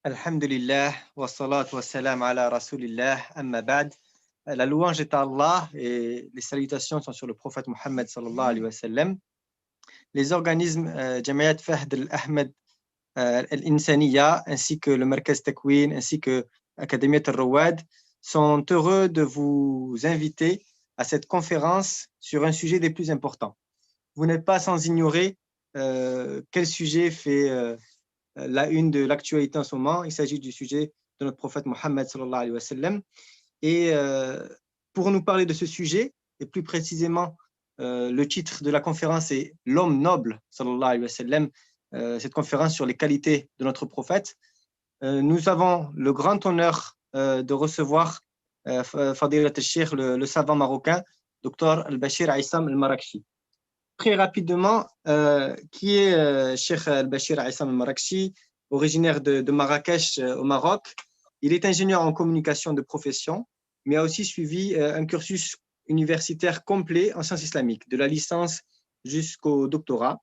Alhamdulillah, wa salatu wa salam ala rasulillah, amma ba'd. La louange est à Allah et les salutations sont sur le prophète Mohammed sallallahu alayhi wa sallam. Les organismes Jamiat Fahd al-Ahmed al-Insaniya ainsi que le Markaz Takwin ainsi que Académie al-Rawad sont heureux de vous inviter à cette conférence sur un sujet des plus importants. Vous n'êtes pas sans ignorer quel sujet fait la une de l'actualité en ce moment. Il s'agit du sujet de notre prophète Mohammed sallallahu alayhi wa sallam. Et pour nous parler de ce sujet, et plus précisément, le titre de la conférence est L'homme noble sallallahu alayhi wa sallam, cette conférence sur les qualités de notre prophète. Nous avons le grand honneur de recevoir Fadilat al-Sheikh, le savant marocain, Dr Al-Bashir Aissam Al-Marakchi. Très rapidement, qui est Cheikh Al-Bashir Aissam Al-Marakchi, originaire de Marrakech au Maroc. Il est ingénieur en communication de profession, mais a aussi suivi un cursus universitaire complet en sciences islamiques, de la licence jusqu'au doctorat.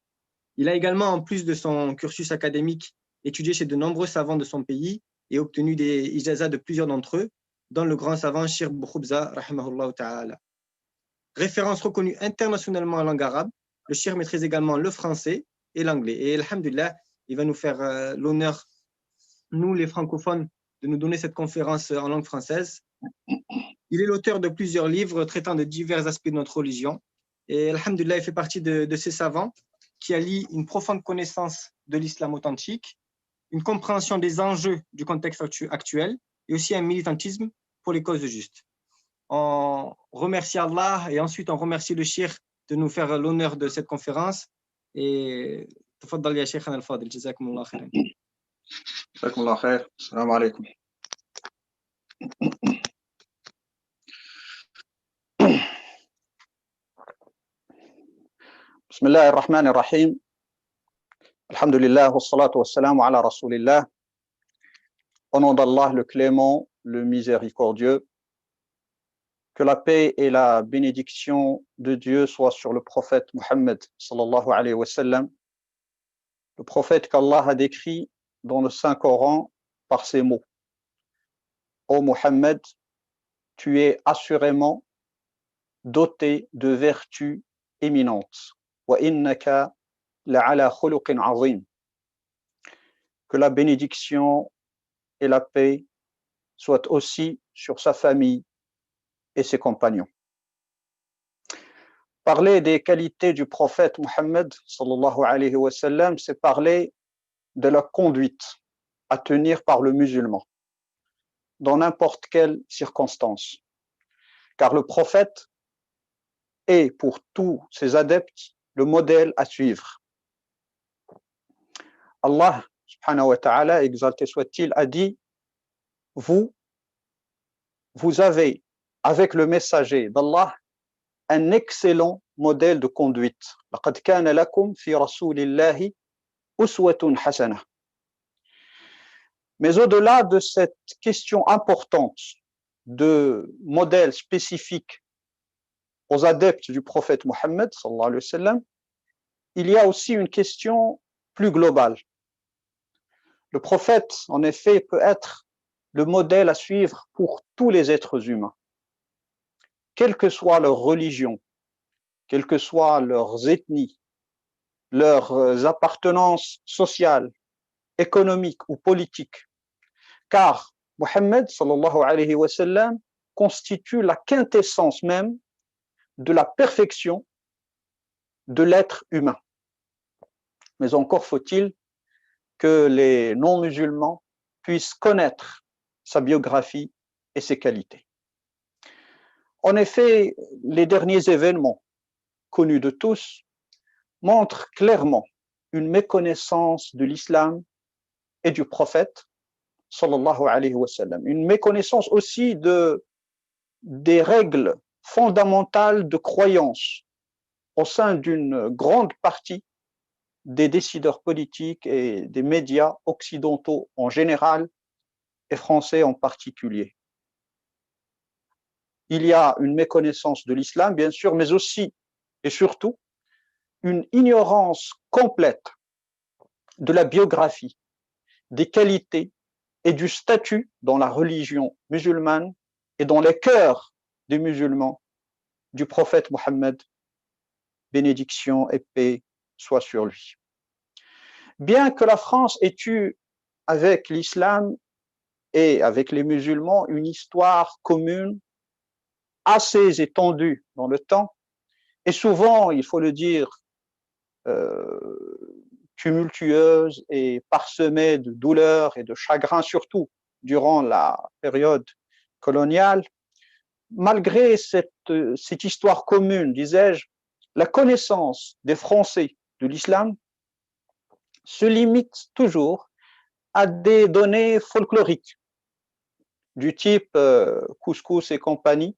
Il a également, en plus de son cursus académique, étudié chez de nombreux savants de son pays et obtenu des ijazas de plusieurs d'entre eux, dont le grand savant Shir Boukhobza, rahimahullah ta'ala. Référence reconnue internationalement en langue arabe, le Cheikh maîtrise également le français et l'anglais. Et alhamdulillah, il va nous faire l'honneur, nous les francophones, de nous donner cette conférence en langue française. Il est l'auteur de plusieurs livres traitant de divers aspects de notre religion. Et alhamdulillah, il fait partie de ces savants qui allient une profonde connaissance de l'islam authentique, une compréhension des enjeux du contexte actuel et aussi un militantisme pour les causes justes. On remercie Allah et ensuite on remercie le Cheikh de nous faire l'honneur de cette conférence. Et تفضل يا شيخنا الفاضل جزاكم الله خيرا. جزاكم الله خير. السلام عليكم. بسم الله الرحمن الرحيم. الحمد لله والصلاة والسلام على رسول الله. Au nom d'Allah le clément, le miséricordieux, que la paix et la bénédiction de Dieu soient sur le prophète Mohammed sallallahu alayhi wa sallam, le prophète qu'Allah a décrit dans le Saint-Coran par ces mots. Ô Mohammed, tu es assurément doté de vertus éminentes. Wa innaka la'ala khuluqin azim. Que la bénédiction et la paix soient aussi sur sa famille et ses compagnons. Parler des qualités du prophète Mohammed sallallahu alayhi wa sallam, c'est parler de la conduite à tenir par le musulman dans n'importe quelle circonstance. Car le prophète est pour tous ses adeptes le modèle à suivre. Allah subhanahu wa ta'ala, exalté soit-il, a dit, vous avez avec le messager d'Allah un excellent modèle de conduite. لقد كان لكم في رسول الله أسوة حسنة. Mais au-delà de cette question importante de modèle spécifique aux adeptes du prophète Mohammed sallallahu alayhi wa sallam, il y a aussi une question plus globale. Le prophète, en effet, peut être le modèle à suivre pour tous les êtres humains, quelle que soit leur religion, quelles que soient leurs ethnies, leurs appartenances sociales, économiques ou politiques. Car Mohammed sallallahu alayhi wa sallam constitue la quintessence même de la perfection de l'être humain. Mais encore faut-il que les non-musulmans puissent connaître sa biographie et ses qualités. En effet, les derniers événements connus de tous montrent clairement une méconnaissance de l'islam et du prophète sallallahu alayhi wa sallam, une méconnaissance aussi des règles fondamentales de croyance au sein d'une grande partie des décideurs politiques et des médias occidentaux en général et français en particulier. Il y a une méconnaissance de l'islam, bien sûr, mais aussi et surtout une ignorance complète de la biographie, des qualités et du statut dans la religion musulmane et dans les cœurs des musulmans du prophète Mohammed, bénédiction et paix soit sur lui. Bien que la France ait eu avec l'islam et avec les musulmans une histoire commune assez étendue dans le temps, et souvent, il faut le dire, tumultueuse et parsemée de douleurs et de chagrins, surtout durant la période coloniale, malgré cette histoire commune, disais-je, la connaissance des Français de l'islam se limite toujours à des données folkloriques du type couscous et compagnie,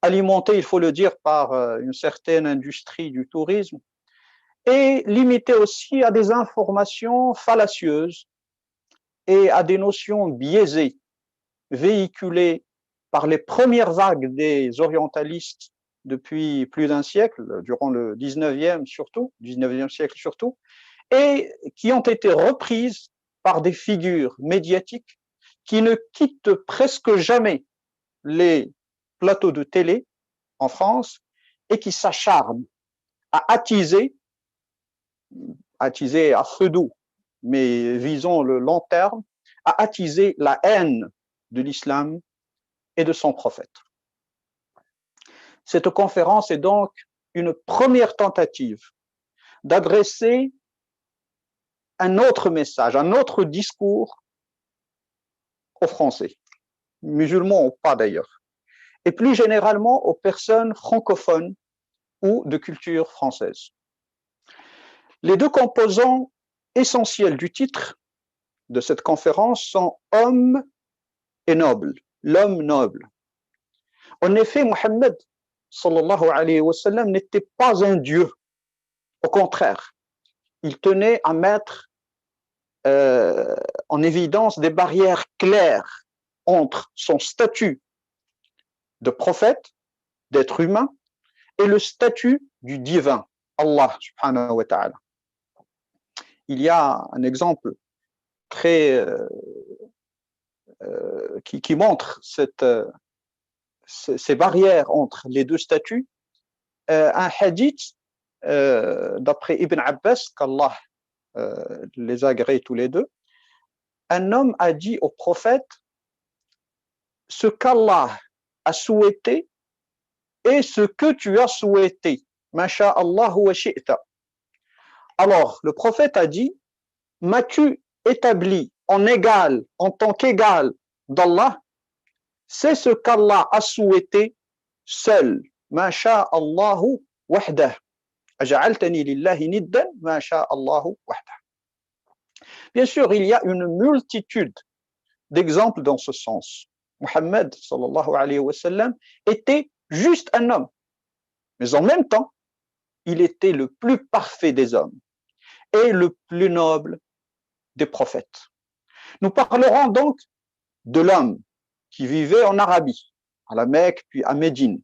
alimentées, il faut le dire, par une certaine industrie du tourisme, et limitées aussi à des informations fallacieuses et à des notions biaisées, véhiculées par les premières vagues des orientalistes depuis plus d'un siècle, durant le 19e siècle surtout, et qui ont été reprises par des figures médiatiques qui ne quittent presque jamais les plateaux de télé en France et qui s'acharnent à attiser à feu doux, mais visons le long terme, à attiser la haine de l'islam et de son prophète. Cette conférence est donc une première tentative d'adresser un autre message, un autre discours aux Français, musulmans ou pas d'ailleurs, et plus généralement aux personnes francophones ou de culture française. Les deux composants essentiels du titre de cette conférence sont homme et noble, l'homme noble. En effet, Mohammed sallallahu alayhi wa sallam n'était pas un dieu. Au contraire, il tenait à mettre en évidence des barrières claires entre son statut de prophète, d'être humain, et le statut du divin, Allah subhanahu wa ta'ala. Il y a un exemple très qui montre ces barrières entre les deux statuts. Un hadith d'après Ibn Abbas, qu'Allah les agrée tous les deux, un homme a dit au prophète ce qu'Allah a souhaité et ce que tu as souhaité. Masha Allah wa shi'ta. Alors, le prophète a dit, m'as-tu établi en égal, en tant qu'égal d'Allah? C'est ce qu'Allah a souhaité seul. Masha Allahu wahdah. Aja'altani lillahi niddan, masha Allahu wahdah. Bien sûr, il y a une multitude d'exemples dans ce sens. Muhammad sallallahu alayhi wa sallam était juste un homme, mais en même temps, il était le plus parfait des hommes et le plus noble des prophètes. Nous parlerons donc de l'homme qui vivait en Arabie, à la Mecque puis à Médine,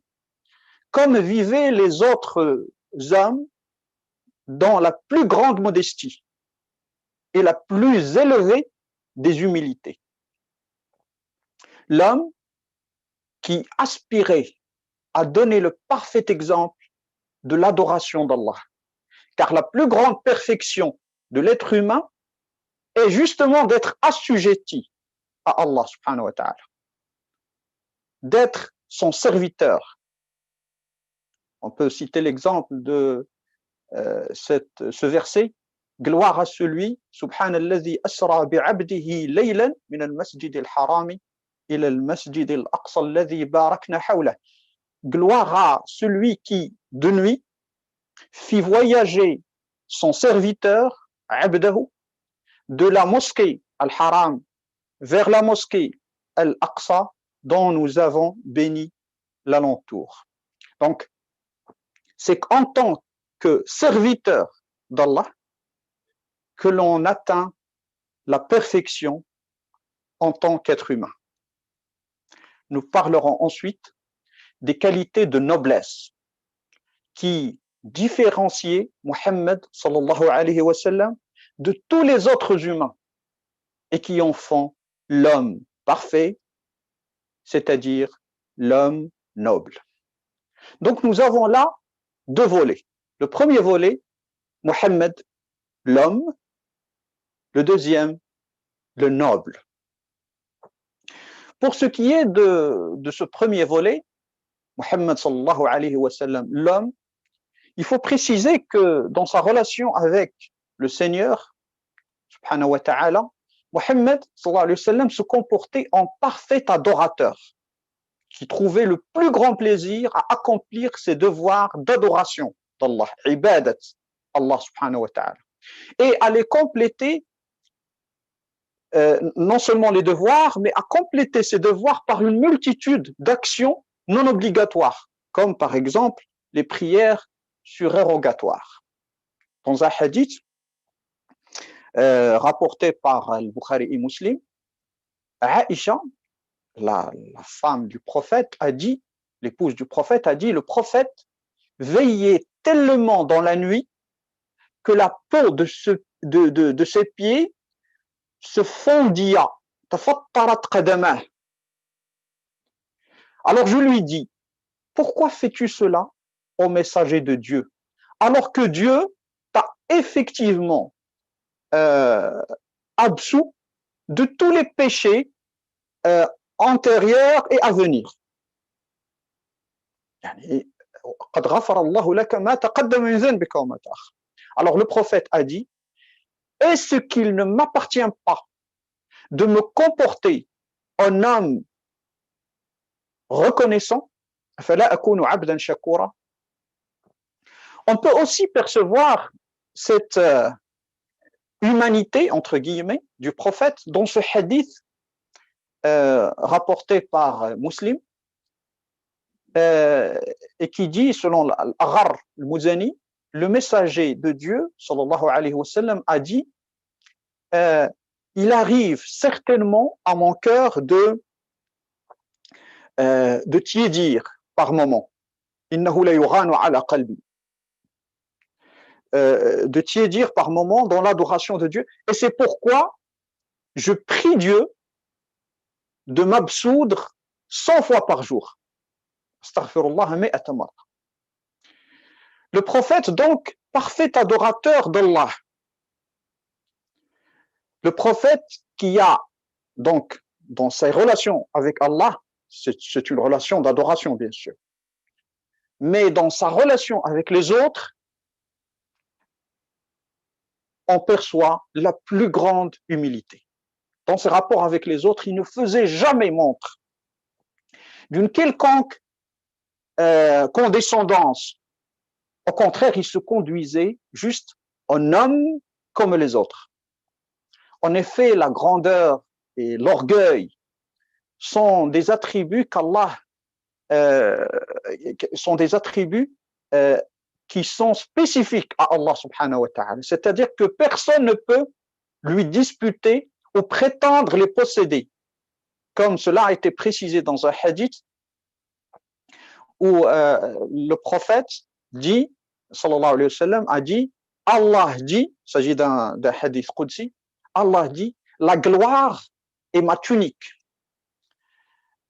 comme vivaient les autres hommes dans la plus grande modestie et la plus élevée des humilités. L'homme qui aspirait à donner le parfait exemple de l'adoration d'Allah. Car la plus grande perfection de l'être humain est justement d'être assujetti à Allah subhanahu wa ta'ala, d'être son serviteur. On peut citer l'exemple de ce verset, gloire à celui, subhanalladhi asra bi'abdihi laylan min al-masjid al-harami ila al-masjid al-aqsa alladhi barakna hawlah. Gloire à celui qui, de nuit, fit voyager son serviteur, abdahu, de la mosquée al-haram vers la mosquée al-aqsa dont nous avons béni l'alentour. Donc, c'est qu'en tant que serviteur d'Allah que l'on atteint la perfection en tant qu'être humain. Nous parlerons ensuite des qualités de noblesse qui différenciaient Muhammad sallallahu alayhi wa sallam de tous les autres humains et qui en font l'homme parfait, c'est-à-dire l'homme noble. Donc nous avons là deux volets. Le premier volet, Mohammed, l'homme. Le deuxième, le noble. Pour ce qui est de ce premier volet, Mohammed sallallahu alayhi wa sallam, l'homme, il faut préciser que dans sa relation avec le Seigneur, subhanahu wa ta'ala, Mohammed sallallahu alayhi wa sallam se comportait en parfait adorateur, qui trouvait le plus grand plaisir à accomplir ses devoirs d'adoration d'Allah, ibadat, Allah subhanahu wa ta'ala, et à les compléter, non seulement les devoirs, mais à compléter ces devoirs par une multitude d'actions non obligatoires, comme par exemple les prières surérogatoires. Dans un hadith rapporté par Al-Bukhari et Muslim, Aïcha, la femme du prophète, a dit, l'épouse du prophète a dit, le prophète veillait tellement dans la nuit que la peau de ses pieds se fondia. Alors je lui dis, pourquoi fais-tu cela, ô messager de Dieu, alors que Dieu t'a effectivement absous de tous les péchés antérieurs et à venir. Alors le prophète a dit, est-ce qu'il ne m'appartient pas de me comporter en homme reconnaissant? On peut aussi percevoir cette humanité, entre guillemets, du prophète dans ce hadith rapporté par Muslim et qui dit, selon l'Aghar al-Muzani, le messager de Dieu, sallallahu alayhi wa sallam, a dit il arrive certainement à mon cœur de tiédir par moment. Innahu la yughanu ala qalbi. De tiédir par moment dans l'adoration de Dieu. Et c'est pourquoi je prie Dieu de m'absoudre 100 fois par jour. Astaghfirullah mi'ata marra. Le prophète, donc, parfait adorateur d'Allah. Le prophète qui a, donc, dans ses relations avec Allah, c'est une relation d'adoration, bien sûr, mais dans sa relation avec les autres, on perçoit la plus grande humilité. Dans ses rapports avec les autres, il ne faisait jamais montre d'une quelconque condescendance. Au contraire, il se conduisait juste en homme comme les autres. En effet, la grandeur et l'orgueil sont des attributs qu'Allah sont des attributs qui sont spécifiques à Allah subhanahu wa ta'ala. C'est-à-dire que personne ne peut lui disputer ou prétendre les posséder. Comme cela a été précisé dans un hadith où le prophète dit, sallallahu alayhi wa sallam, a dit, Allah dit, il s'agit d'un hadith qudsi, Allah dit, la gloire est ma tunique,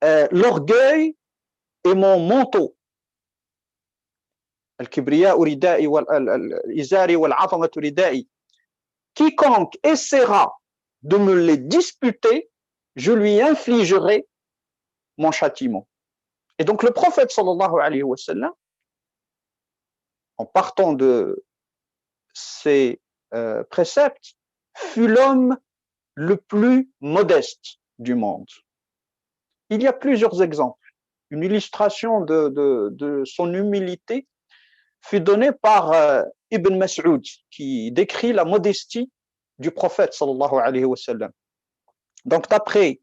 l'orgueil est mon manteau. Al-kibriya ridai wal-izari wal-'azamatu ridai. Quiconque essaiera de me les disputer, je lui infligerai mon châtiment. Et donc le prophète sallallahu alayhi wa sallam, en partant de ces préceptes, fut l'homme le plus modeste du monde. Il y a plusieurs exemples. Une illustration de son humilité fut donnée par Ibn Mas'ud, qui décrit la modestie du prophète sallallahu alayhi wa sallam. Donc d'après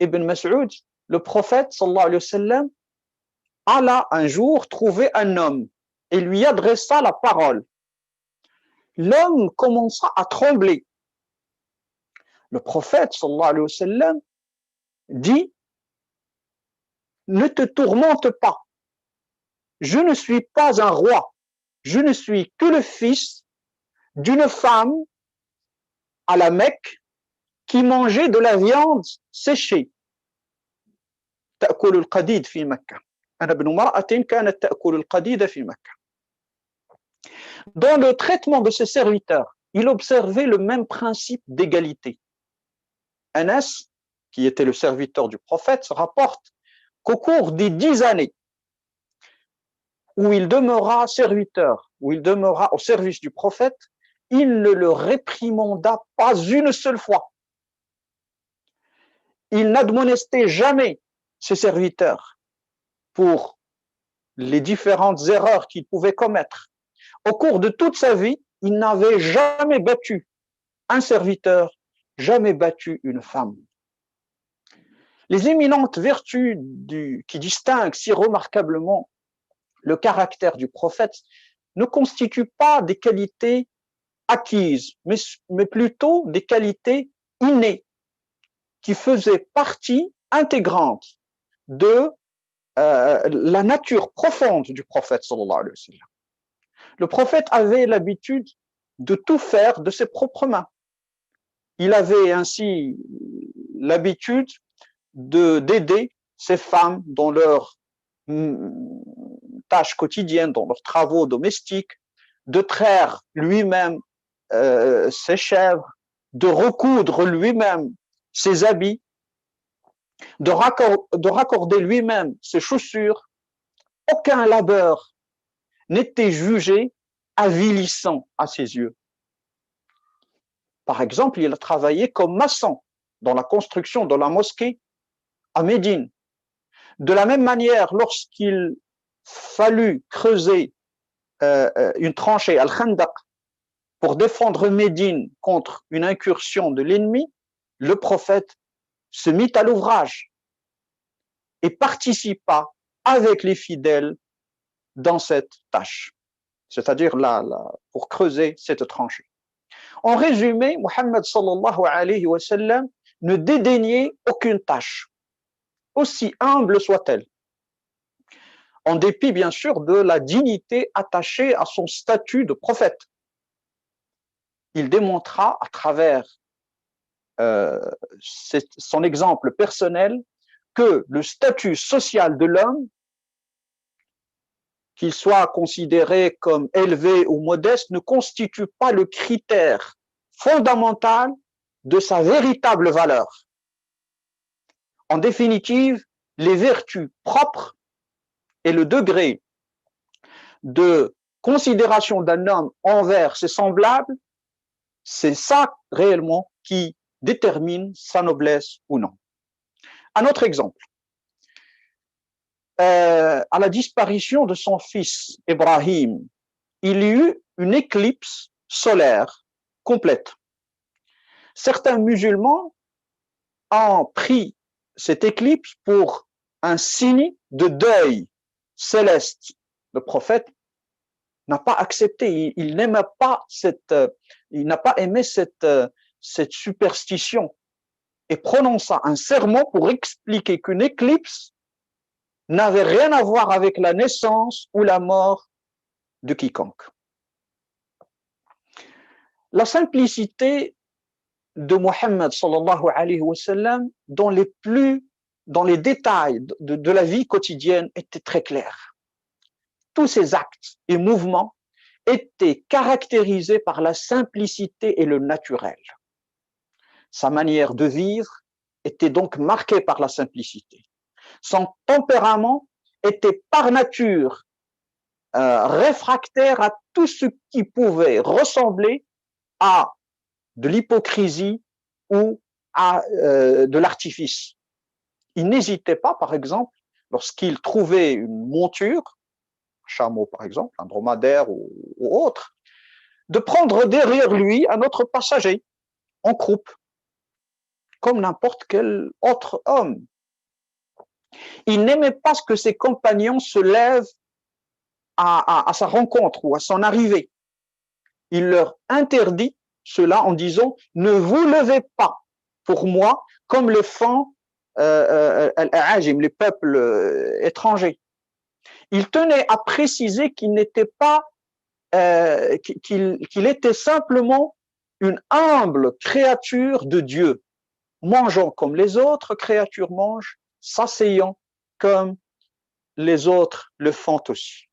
Ibn Mas'ud, le prophète sallallahu alayhi wa sallam alla un jour trouver un homme et lui adressa la parole. L'homme commença à trembler. Le prophète sallallahu alayhi wa sallam dit, ne te tourmente pas. Je ne suis pas un roi. Je ne suis que le fils d'une femme à la Mecque qui mangeaient de la viande séchée. تأكل القديد في مكة. أنا ابن امرأة كانت تأكل القديد في مكة. Dans le traitement de ses serviteurs, il observait le même principe d'égalité. Anas, qui était le serviteur du prophète, se rapporte qu'au cours des 10 années où il demeura serviteur, où il demeura au service du prophète, il ne le réprimanda pas une seule fois. Il n'admonestait jamais ses serviteurs pour les différentes erreurs qu'ils pouvaient commettre. Au cours de toute sa vie, il n'avait jamais battu un serviteur, jamais battu une femme. Les éminentes vertus qui distinguent si remarquablement le caractère du prophète ne constituent pas des qualités acquises, mais plutôt des qualités innées qui faisaient partie intégrante de la nature profonde du prophète sallallahu alayhi wa sallam. Le prophète avait l'habitude de tout faire de ses propres mains. Il avait ainsi l'habitude d'aider ces femmes dans leurs tâches quotidiennes, dans leurs travaux domestiques, de traire lui-même ses chèvres, de recoudre lui-même ses habits, de raccorder lui-même ses chaussures. Aucun labeur n'était jugé avilissant à ses yeux. Par exemple, il a travaillé comme maçon dans la construction de la mosquée à Médine. De la même manière, lorsqu'il fallut creuser une tranchée al-Khandaq pour défendre Médine contre une incursion de l'ennemi, le prophète se mit à l'ouvrage et participa avec les fidèles dans cette tâche, c'est-à-dire pour creuser cette tranchée. En résumé, Muhammad sallallahu alayhi wa sallam ne dédaignait aucune tâche, aussi humble soit-elle, en dépit bien sûr de la dignité attachée à son statut de prophète. Il démontra à travers son exemple personnel que le statut social de l'homme, qu'il soit considéré comme élevé ou modeste, ne constitue pas le critère fondamental de sa véritable valeur. En définitive, les vertus propres et le degré de considération d'un homme envers ses semblables, c'est ça réellement qui détermine sa noblesse ou non. Un autre exemple. À la disparition de son fils Ibrahim, il y eut une éclipse solaire complète. Certains musulmans ont pris cette éclipse pour un signe de deuil céleste. Le prophète n'a pas accepté, il n'aimait pas il n'a pas aimé cette superstition et prononça un sermon pour expliquer qu'une éclipse n'avait rien à voir avec la naissance ou la mort de quiconque. La simplicité de Muhammad sallallahu alayhi wa sallam dans les détails de la vie quotidienne était très claire. Tous ses actes et mouvements étaient caractérisés par la simplicité et le naturel. Sa manière de vivre était donc marquée par la simplicité. Son tempérament était par nature réfractaire à tout ce qui pouvait ressembler à de l'hypocrisie ou à de l'artifice. Il n'hésitait pas, par exemple, lorsqu'il trouvait une monture, un chameau par exemple, un dromadaire ou autre, de prendre derrière lui un autre passager en croupe, comme n'importe quel autre homme. Il n'aimait pas que ses compagnons se lèvent à sa rencontre ou à son arrivée. Il leur interdit cela en disant « Ne vous levez pas pour moi comme le font les peuples étrangers. » Il tenait à préciser qu'il n'était pas, qu'il était simplement une humble créature de Dieu mangeant comme les autres créatures mangent, s'asseyant comme les autres le font aussi.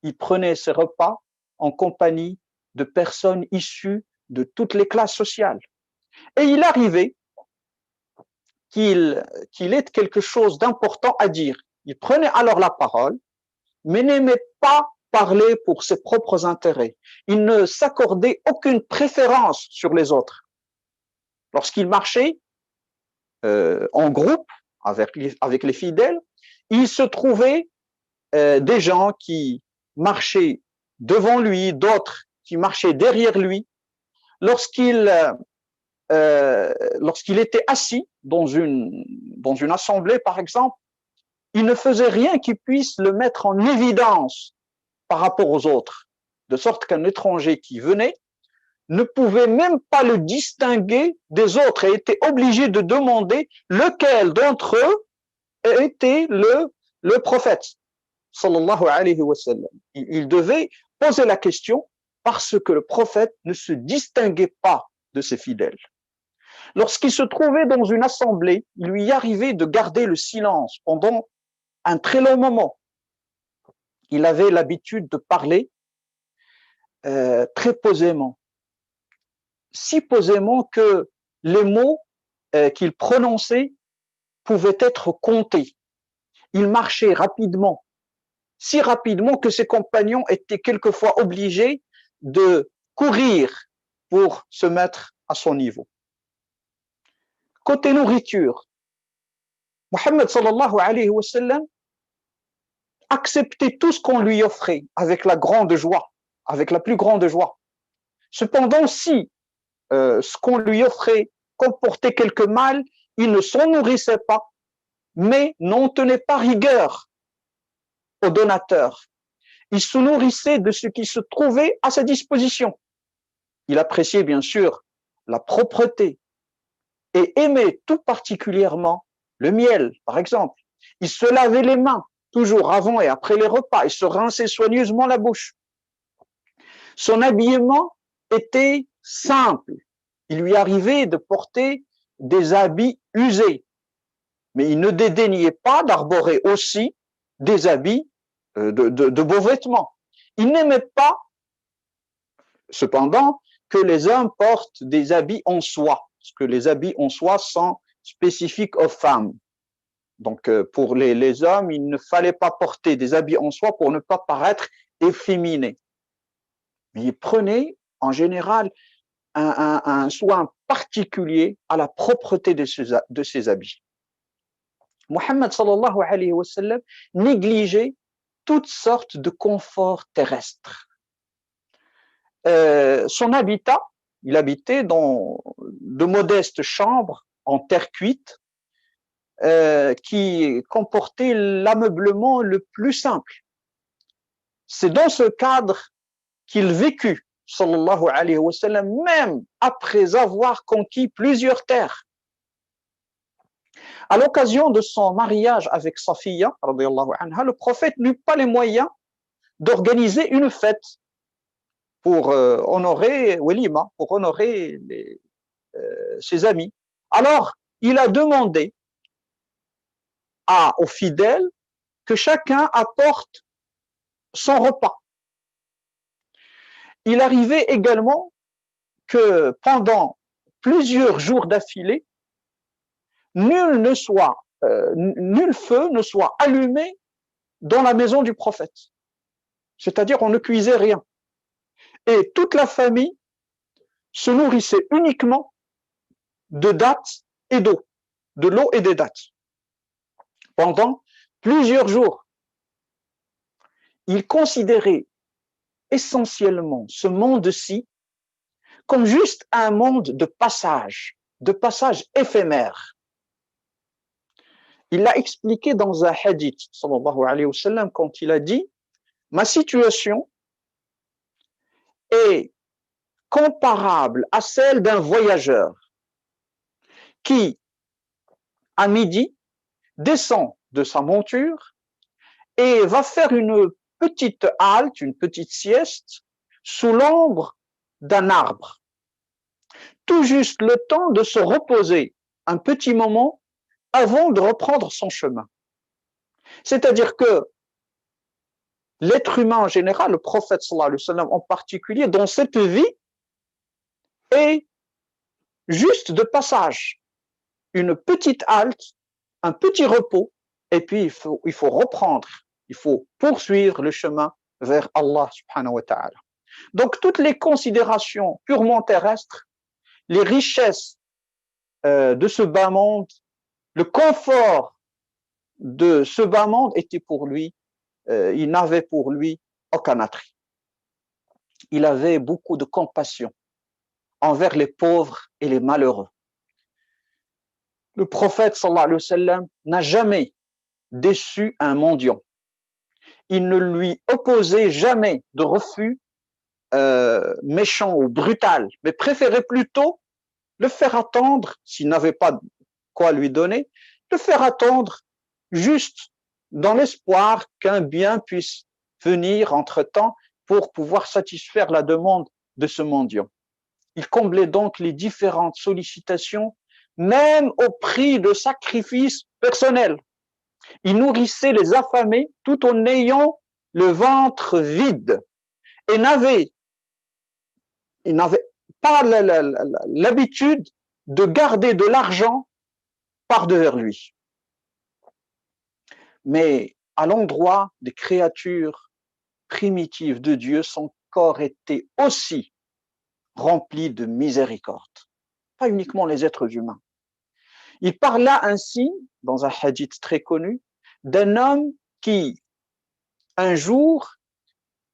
Il prenait ses repas en compagnie de personnes issues de toutes les classes sociales. Et il arrivait qu'il ait quelque chose d'important à dire. Il prenait alors la parole, mais n'aimait pas parler pour ses propres intérêts. Il ne s'accordait aucune préférence sur les autres. Lorsqu'il marchait en groupe avec les fidèles, il se trouvait des gens qui marchaient devant lui, d'autres qui marchaient derrière lui. Lorsqu'il était assis dans une assemblée, par exemple, il ne faisait rien qui puisse le mettre en évidence par rapport aux autres, de sorte qu'un étranger qui venait ne pouvait même pas le distinguer des autres et était obligé de demander lequel d'entre eux était le prophète, sallallahu alayhi wa sallam. Il devait poser la question parce que le prophète ne se distinguait pas de ses fidèles. Lorsqu'il se trouvait dans une assemblée, il lui arrivait de garder le silence pendant un très long moment. Il avait l'habitude de parler très posément, si posément que les mots qu'il prononçait pouvaient être comptés. Il marchait rapidement, si rapidement que ses compagnons étaient quelquefois obligés de courir pour se mettre à son niveau. Côté nourriture, Mohammed sallallahu alayhi wa sallam acceptait tout ce qu'on lui offrait avec la grande joie, avec la plus grande joie. Cependant, si ce qu'on lui offrait comportait quelque mal, il ne s'en nourrissait pas, mais n'en tenait pas rigueur au donateur. Il se nourrissait de ce qui se trouvait à sa disposition. Il appréciait bien sûr la propreté et aimait tout particulièrement le miel, par exemple. Il se lavait les mains toujours avant et après les repas. Il se rinçait soigneusement la bouche. Son habillement était simple. Il lui arrivait de porter des habits usés, mais il ne dédaignait pas d'arborer aussi des habits de beaux vêtements. Il n'aimait pas, cependant, que les hommes portent des habits en soie, parce que les habits en soie sont spécifiques aux femmes. Donc, pour les hommes, il ne fallait pas porter des habits en soie pour ne pas paraître efféminé. Mais il prenait, en général, un soin particulier à la propreté de ses habits. Mohammed sallallahu alayhi wa sallam négligeait toutes sortes de conforts terrestres. Son habitat, il habitait dans de modestes chambres en terre cuite qui comportaient l'ameublement le plus simple. C'est dans ce cadre qu'il vécut, sallallahu alayhi wa sallam, même après avoir conquis plusieurs terres. À l'occasion de son mariage avec Safiya, radiyallahu anha, le prophète n'eut pas les moyens d'organiser une fête pour honorer Walima, pour honorer ses amis. Alors, il a demandé aux fidèles que chacun apporte son repas. Il arrivait également que pendant plusieurs jours d'affilée, nul feu ne soit allumé dans la maison du prophète. C'est-à-dire, on ne cuisait rien. Et toute la famille se nourrissait uniquement de dattes et d'eau, de l'eau et des dattes. Pendant plusieurs jours, il considérait essentiellement ce monde-ci comme juste un monde de passage éphémère. Il l'a expliqué dans un hadith, sallallahu alayhi wa sallam, quand il a dit « Ma situation est comparable à celle d'un voyageur qui, à midi, descend de sa monture et va faire une petite halte, une petite sieste sous l'ombre d'un arbre. Tout juste le temps de se reposer un petit moment avant de reprendre son chemin. C'est-à-dire que l'être humain en général, le prophète sallallahu alayhi wa sallam en particulier, dans cette vie, est juste de passage, une petite halte, un petit repos, et puis il faut reprendre, il faut poursuivre le chemin vers Allah subhanahu wa ta'ala. Donc toutes les considérations purement terrestres, les richesses de ce bas monde, le confort de ce bas monde était pour lui, il n'avait pour lui aucun attrait. Il avait beaucoup de compassion envers les pauvres et les malheureux. Le prophète sallallahu alayhi wa sallam n'a jamais déçu un mendiant. Il ne lui opposait jamais de refus méchant ou brutal, mais préférait plutôt le faire attendre, s'il n'avait pas quoi lui donner, le faire attendre juste dans l'espoir qu'un bien puisse venir entre-temps pour pouvoir satisfaire la demande de ce mendiant. Il comblait donc les différentes sollicitations, même au prix de sacrifices personnels. Il nourrissait les affamés tout en ayant le ventre vide et il n'avait pas l'habitude de garder de l'argent par-devers lui. Mais à l'endroit des créatures primitives de Dieu, son corps était aussi rempli de miséricorde, pas uniquement les êtres humains. Il parla ainsi, dans un hadith très connu, d'un homme qui, un jour,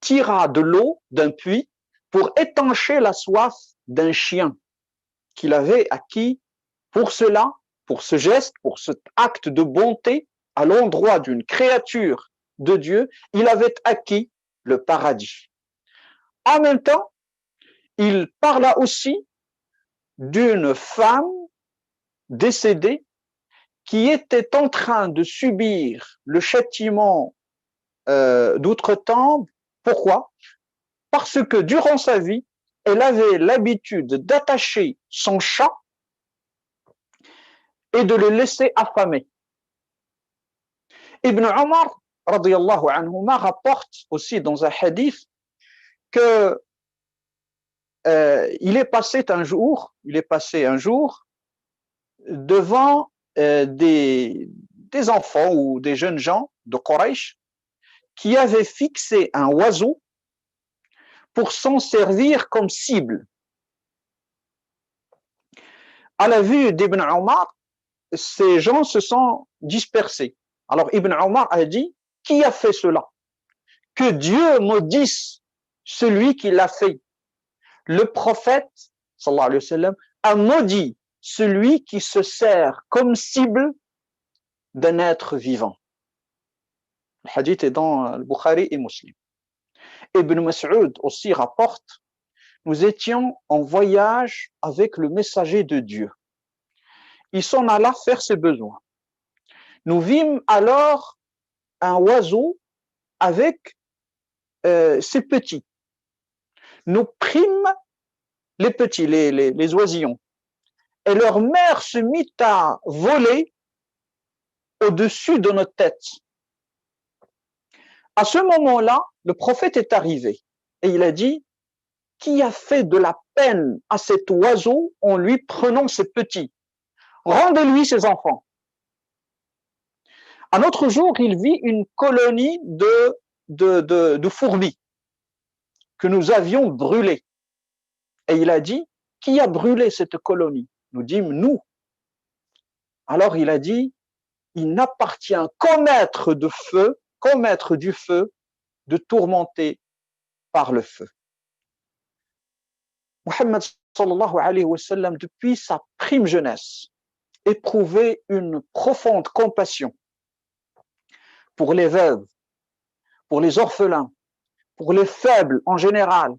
tira de l'eau d'un puits pour étancher la soif d'un chien qu'il avait acquis. Pour cela, pour ce geste, pour cet acte de bonté à l'endroit d'une créature de Dieu, il avait acquis le paradis. En même temps, il parla aussi d'une femme décédée qui était en train de subir le châtiment d'outre-tombe. Pourquoi? Parce que durant sa vie, elle avait l'habitude d'attacher son chat et de le laisser affamer. Ibn Omar, radiyallahu anhuma, rapporte aussi dans un hadith que il est passé un jour devant des enfants ou des jeunes gens de Quraysh qui avaient fixé un oiseau pour s'en servir comme cible. À la vue d'Ibn Omar, ces gens se sont dispersés. Alors Ibn Omar a dit, qui a fait cela? Que Dieu maudisse celui qui l'a fait. Le prophète, sallallahu alayhi wa sallam, a maudit celui qui se sert comme cible d'un être vivant. Le hadith est dans le Bukhari et Muslim. Ibn Mas'ud aussi rapporte, nous étions en voyage avec le messager de Dieu. Il s'en alla faire ses besoins. Nous vîmes alors un oiseau avec ses petits. Nous prîmes les petits, les oisillons, et leur mère se mit à voler au-dessus de notre tête. À ce moment-là, le prophète est arrivé et il a dit, qui a fait de la peine à cet oiseau en lui prenant ses petits? Rendez-lui ses enfants. Un autre jour, il vit une colonie de fourmis que nous avions brûlées. Et il a dit, qui a brûlé cette colonie? Nous dîmes, nous. Alors il a dit, il n'appartient qu'au maître du feu, de tourmenter par le feu. Muhammad sallallahu alayhi wa sallam, depuis sa prime jeunesse, éprouvait une profonde compassion pour les veuves, pour les orphelins, pour les faibles en général,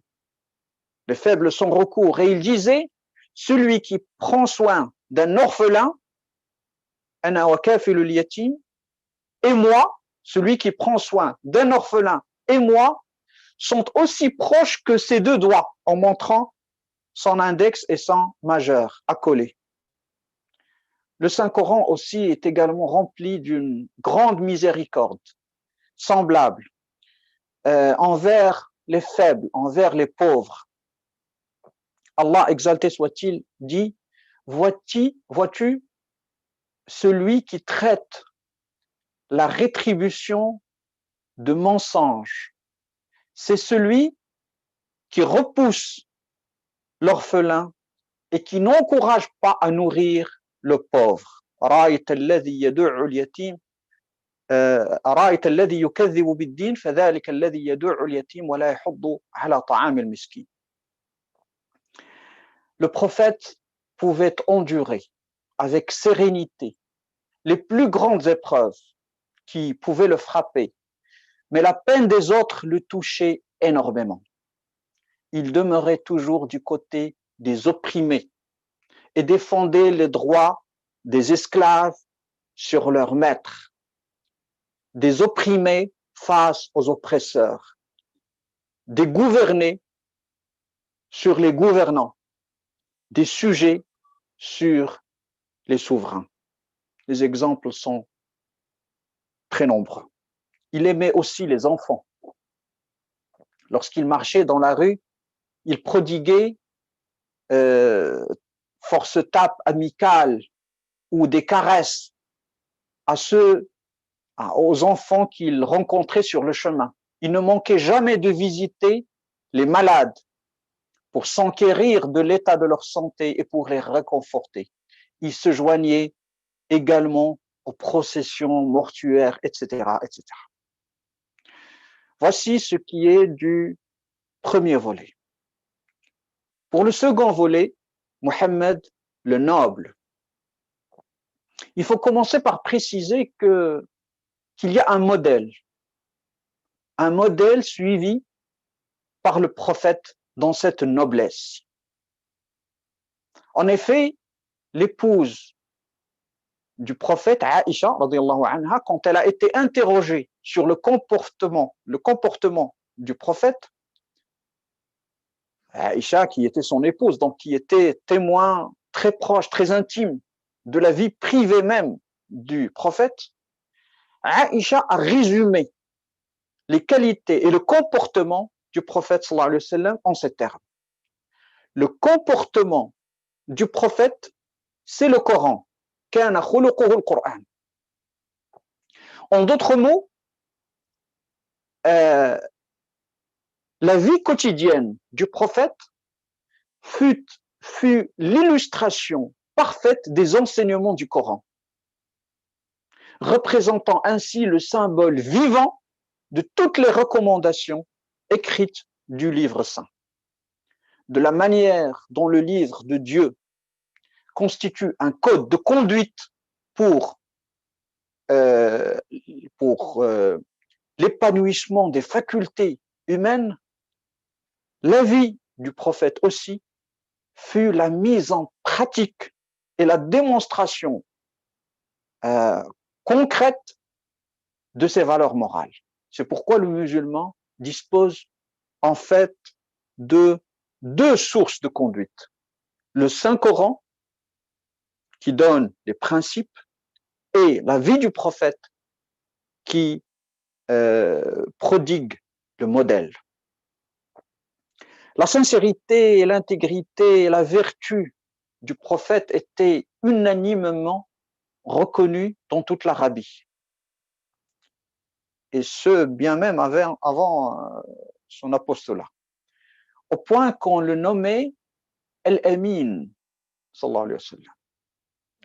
les faibles sans recours. Et il disait, celui qui prend soin d'un orphelin, ana wa kafilul yatim, et moi, celui qui prend soin d'un orphelin et moi, sont aussi proches que ses deux doigts, en montrant son index et son majeur accolés. Le Saint-Coran aussi est également rempli d'une grande miséricorde, semblable, envers les faibles, envers les pauvres. Allah, exalté soit-il, dit, vois-tu celui qui traite la rétribution de mensonge, c'est celui qui repousse l'orphelin et qui n'encourage pas à nourrir le pauvre. رأيت الذي يدع اليتيم أرأيت الذي يكذب بالدين فذلك الذي يدع اليتيم ولا يحض على طعام المسكين. Le prophète pouvait endurer avec sérénité les plus grandes épreuves qui pouvaient le frapper, mais la peine des autres le touchait énormément. Il demeurait toujours du côté des opprimés et défendait les droits des esclaves sur leurs maîtres, des opprimés face aux oppresseurs, des gouvernés sur les gouvernants, des sujets sur les souverains. Les exemples sont très nombreux. Il aimait aussi les enfants. Lorsqu'il marchait dans la rue, il prodiguait force tape amicale ou des caresses aux enfants qu'il rencontrait sur le chemin. Il ne manquait jamais de visiter les malades pour s'enquérir de l'état de leur santé et pour les réconforter. Il se joignait également aux processions mortuaires, etc., etc. Voici ce qui est du premier volet. Pour le second volet, Mohammed le noble. Il faut commencer par préciser qu'il y a un modèle suivi par le prophète dans cette noblesse. En effet, l'épouse du prophète, Aïcha, radiyallahu anha, quand elle a été interrogée sur le comportement du prophète, Aïcha, qui était son épouse, donc qui était témoin très proche, très intime de la vie privée même du prophète, Aïcha a résumé les qualités et le comportement du prophète sallallahu alayhi wa sallam en ces termes. Le comportement du prophète, c'est le Coran. كان خلقه القرآن. En d'autres mots, la vie quotidienne du prophète fut l'illustration parfaite des enseignements du Coran, représentant ainsi le symbole vivant de toutes les recommandations écrites du livre saint. De la manière dont le livre de Dieu constitue un code de conduite pour l'épanouissement des facultés humaines, la vie du prophète aussi fut la mise en pratique et la démonstration concrète de ses valeurs morales. C'est pourquoi le musulman dispose en fait de deux sources de conduite. Le Saint-Coran, qui donne les principes, et la vie du prophète, qui prodigue le modèle. La sincérité et l'intégrité et la vertu du prophète étaient unanimement reconnues dans toute l'Arabie. Et ce, bien même avant son apostolat. Au point qu'on le nommait Al-Amin, sallallahu alayhi wa sallam.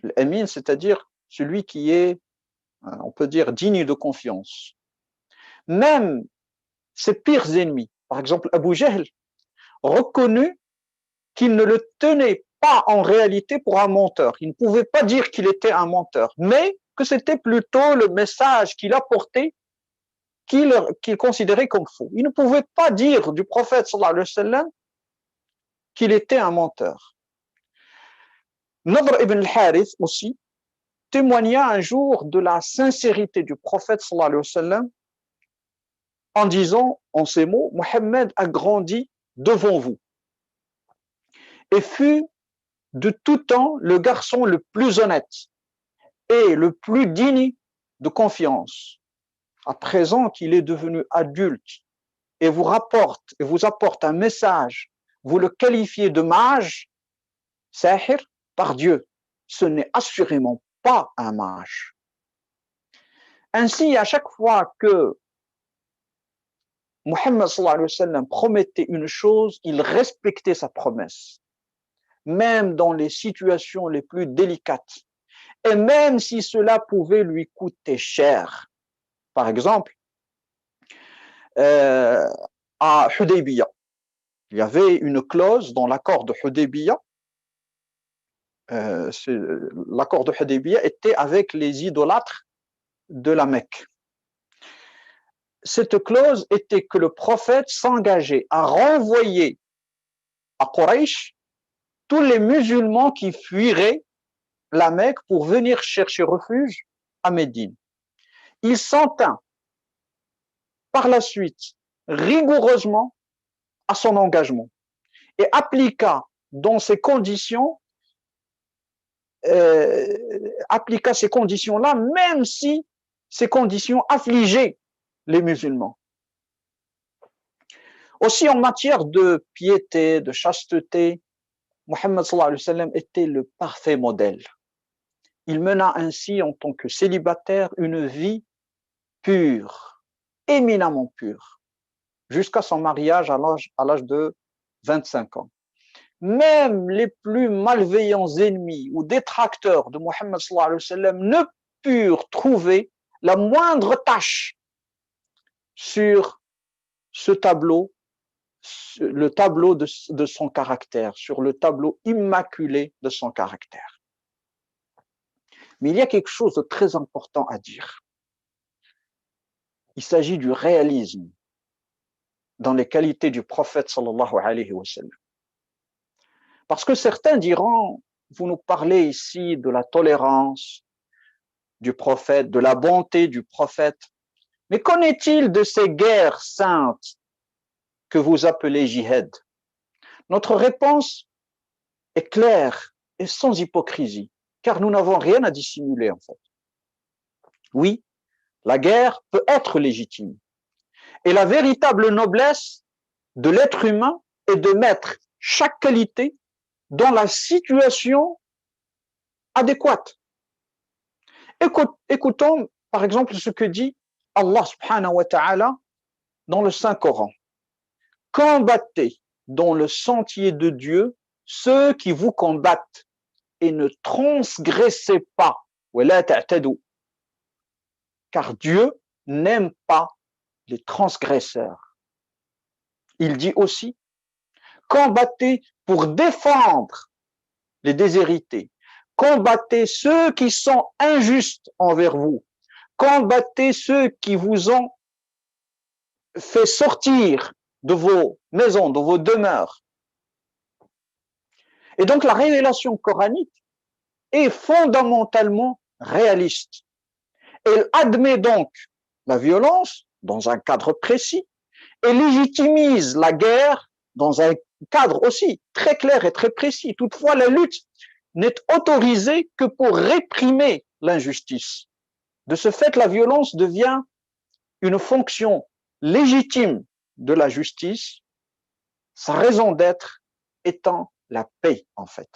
Al-Amin, c'est-à-dire celui qui est, on peut dire, digne de confiance. Même ses pires ennemis, par exemple Abu Jahl, reconnut qu'il ne le tenait pas en réalité pour un menteur. Il ne pouvait pas dire qu'il était un menteur, mais que c'était plutôt le message qu'il apportait qu'il considérait comme faux. Il ne pouvait pas dire du prophète sallallahu alayhi wa sallam qu'il était un menteur. Nadr ibn al-Harith aussi témoigna un jour de la sincérité du prophète sallallahu alayhi wa sallam en disant en ces mots, Mohammed a grandi devant vous et fut de tout temps le garçon le plus honnête est le plus digne de confiance. À présent qu'il est devenu adulte et vous apporte un message, vous le qualifiez de mage, sahir, par Dieu, ce n'est assurément pas un mage. Ainsi, à chaque fois que Muhammad sallallahu alayhi wa sallam promettait une chose, il respectait sa promesse, même dans les situations les plus délicates, et même si cela pouvait lui coûter cher. Par exemple, à Hudaybiyah, il y avait une clause dans l'accord de Hudaybiyah. L'accord de Hudaybiyah était avec les idolâtres de la Mecque. Cette clause était que le prophète s'engageait à renvoyer à Quraysh tous les musulmans qui fuiraient la Mecque pour venir chercher refuge à Médine. Il s'en tint par la suite rigoureusement à son engagement et appliqua dans ces conditions, appliqua ces conditions-là, même si ces conditions affligeaient les musulmans. Aussi en matière de piété, de chasteté, Muhammad sallallahu alayhi wa sallam était le parfait modèle. Il mena ainsi en tant que célibataire une vie pure, éminemment pure, jusqu'à son mariage à l'âge de 25 ans. Même les plus malveillants ennemis ou détracteurs de Muhammad sallallahu alayhi wa sallam ne purent trouver la moindre tache sur ce tableau, le tableau de son caractère, sur le tableau immaculé de son caractère. Mais il y a quelque chose de très important à dire. Il s'agit du réalisme dans les qualités du prophète sallallahu alayhi wa sallam. Parce que certains diront, vous nous parlez ici de la tolérance du prophète, de la bonté du prophète, mais qu'en est-il de ces guerres saintes que vous appelez jihad? Notre réponse est claire et sans hypocrisie, car nous n'avons rien à dissimuler en fait. Oui, la guerre peut être légitime. Et la véritable noblesse de l'être humain est de mettre chaque qualité dans la situation adéquate. Écoutons par exemple ce que dit Allah subhanahu wa ta'ala dans le Saint-Coran. Combattez dans le sentier de Dieu ceux qui vous combattent et ne transgressez pas. Car Dieu n'aime pas les transgresseurs. Il dit aussi, combattez pour défendre les déshérités. Combattez ceux qui sont injustes envers vous. Combattez ceux qui vous ont fait sortir de vos maisons, de vos demeures. Et donc la révélation coranique est fondamentalement réaliste. Elle admet donc la violence dans un cadre précis et légitimise la guerre dans un cadre aussi très clair et très précis. Toutefois, la lutte n'est autorisée que pour réprimer l'injustice. De ce fait, la violence devient une fonction légitime de la justice, sa raison d'être étant la paix, en fait.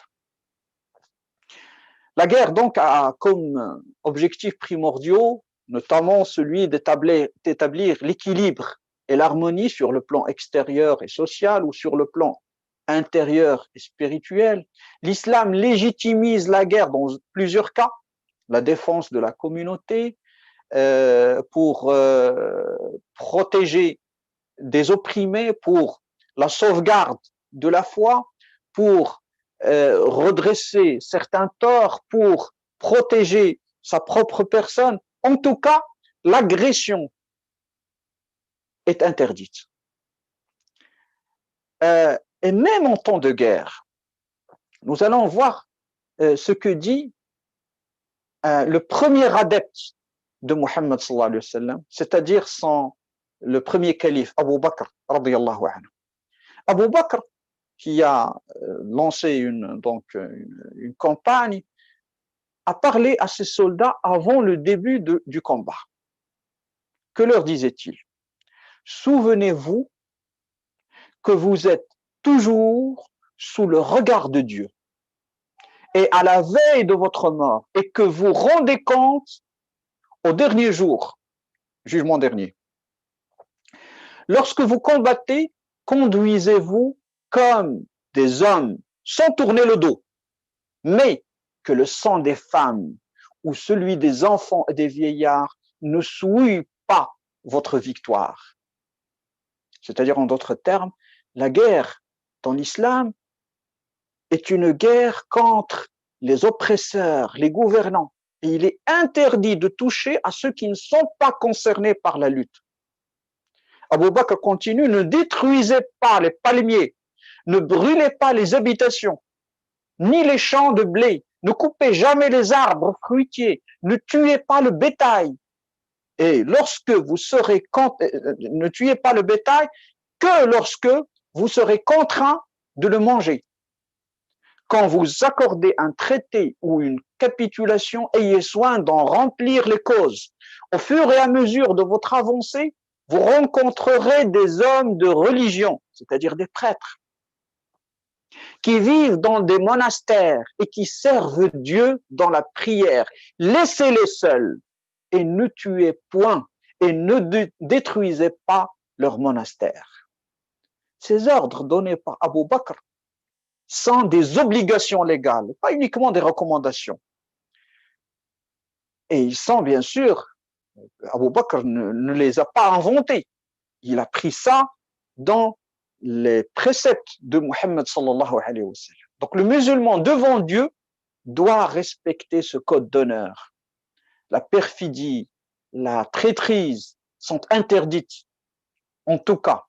La guerre, donc, a comme objectif primordiaux, notamment celui d'établir l'équilibre et l'harmonie sur le plan extérieur et social ou sur le plan intérieur et spirituel. L'islam légitimise la guerre dans plusieurs cas, la défense de la communauté, pour protéger des opprimés, pour la sauvegarde de la foi, pour redresser certains torts, pour protéger sa propre personne. En tout cas, l'agression est interdite. Et même en temps de guerre, nous allons voir ce que dit le premier adepte de Muhammad sallallahu alayhi wa sallam, c'est-à-dire le premier calife, Abu Bakr, radiyallahu anhu. Abu Bakr, qui a lancé une campagne a parlé à ses soldats avant le début du combat. Que leur disait-il? Souvenez-vous que vous êtes toujours sous le regard de Dieu et à la veille de votre mort, et que vous rendez compte au dernier jour, jugement dernier. Lorsque vous combattez, conduisez-vous comme des hommes sans tourner le dos, mais que le sang des femmes ou celui des enfants et des vieillards ne souille pas votre victoire. C'est-à-dire, en d'autres termes, la guerre dans l'islam est une guerre contre les oppresseurs, les gouvernants. Et il est interdit de toucher à ceux qui ne sont pas concernés par la lutte. Abu Bakr continue, ne détruisez pas les palmiers, ne brûlez pas les habitations, ni les champs de blé, ne coupez jamais les arbres fruitiers, ne tuez pas le bétail. Et lorsque vous serez, ne tuez pas le bétail que lorsque vous serez contraint de le manger. Quand vous accordez un traité ou une capitulation, ayez soin d'en remplir les causes. Au fur et à mesure de votre avancée, vous rencontrerez des hommes de religion, c'est-à-dire des prêtres, qui vivent dans des monastères et qui servent Dieu dans la prière. Laissez-les seuls et ne tuez point et ne détruisez pas leur monastère. Ces ordres donnés par Abu Bakr sont des obligations légales, pas uniquement des recommandations. Et ils sont bien sûr, Abu Bakr ne les a pas inventés. Il a pris ça dans les préceptes de Muhammad sallallahu alayhi wa sallam. Donc le musulman devant Dieu doit respecter ce code d'honneur. La perfidie, la traîtrise sont interdites, en tout cas.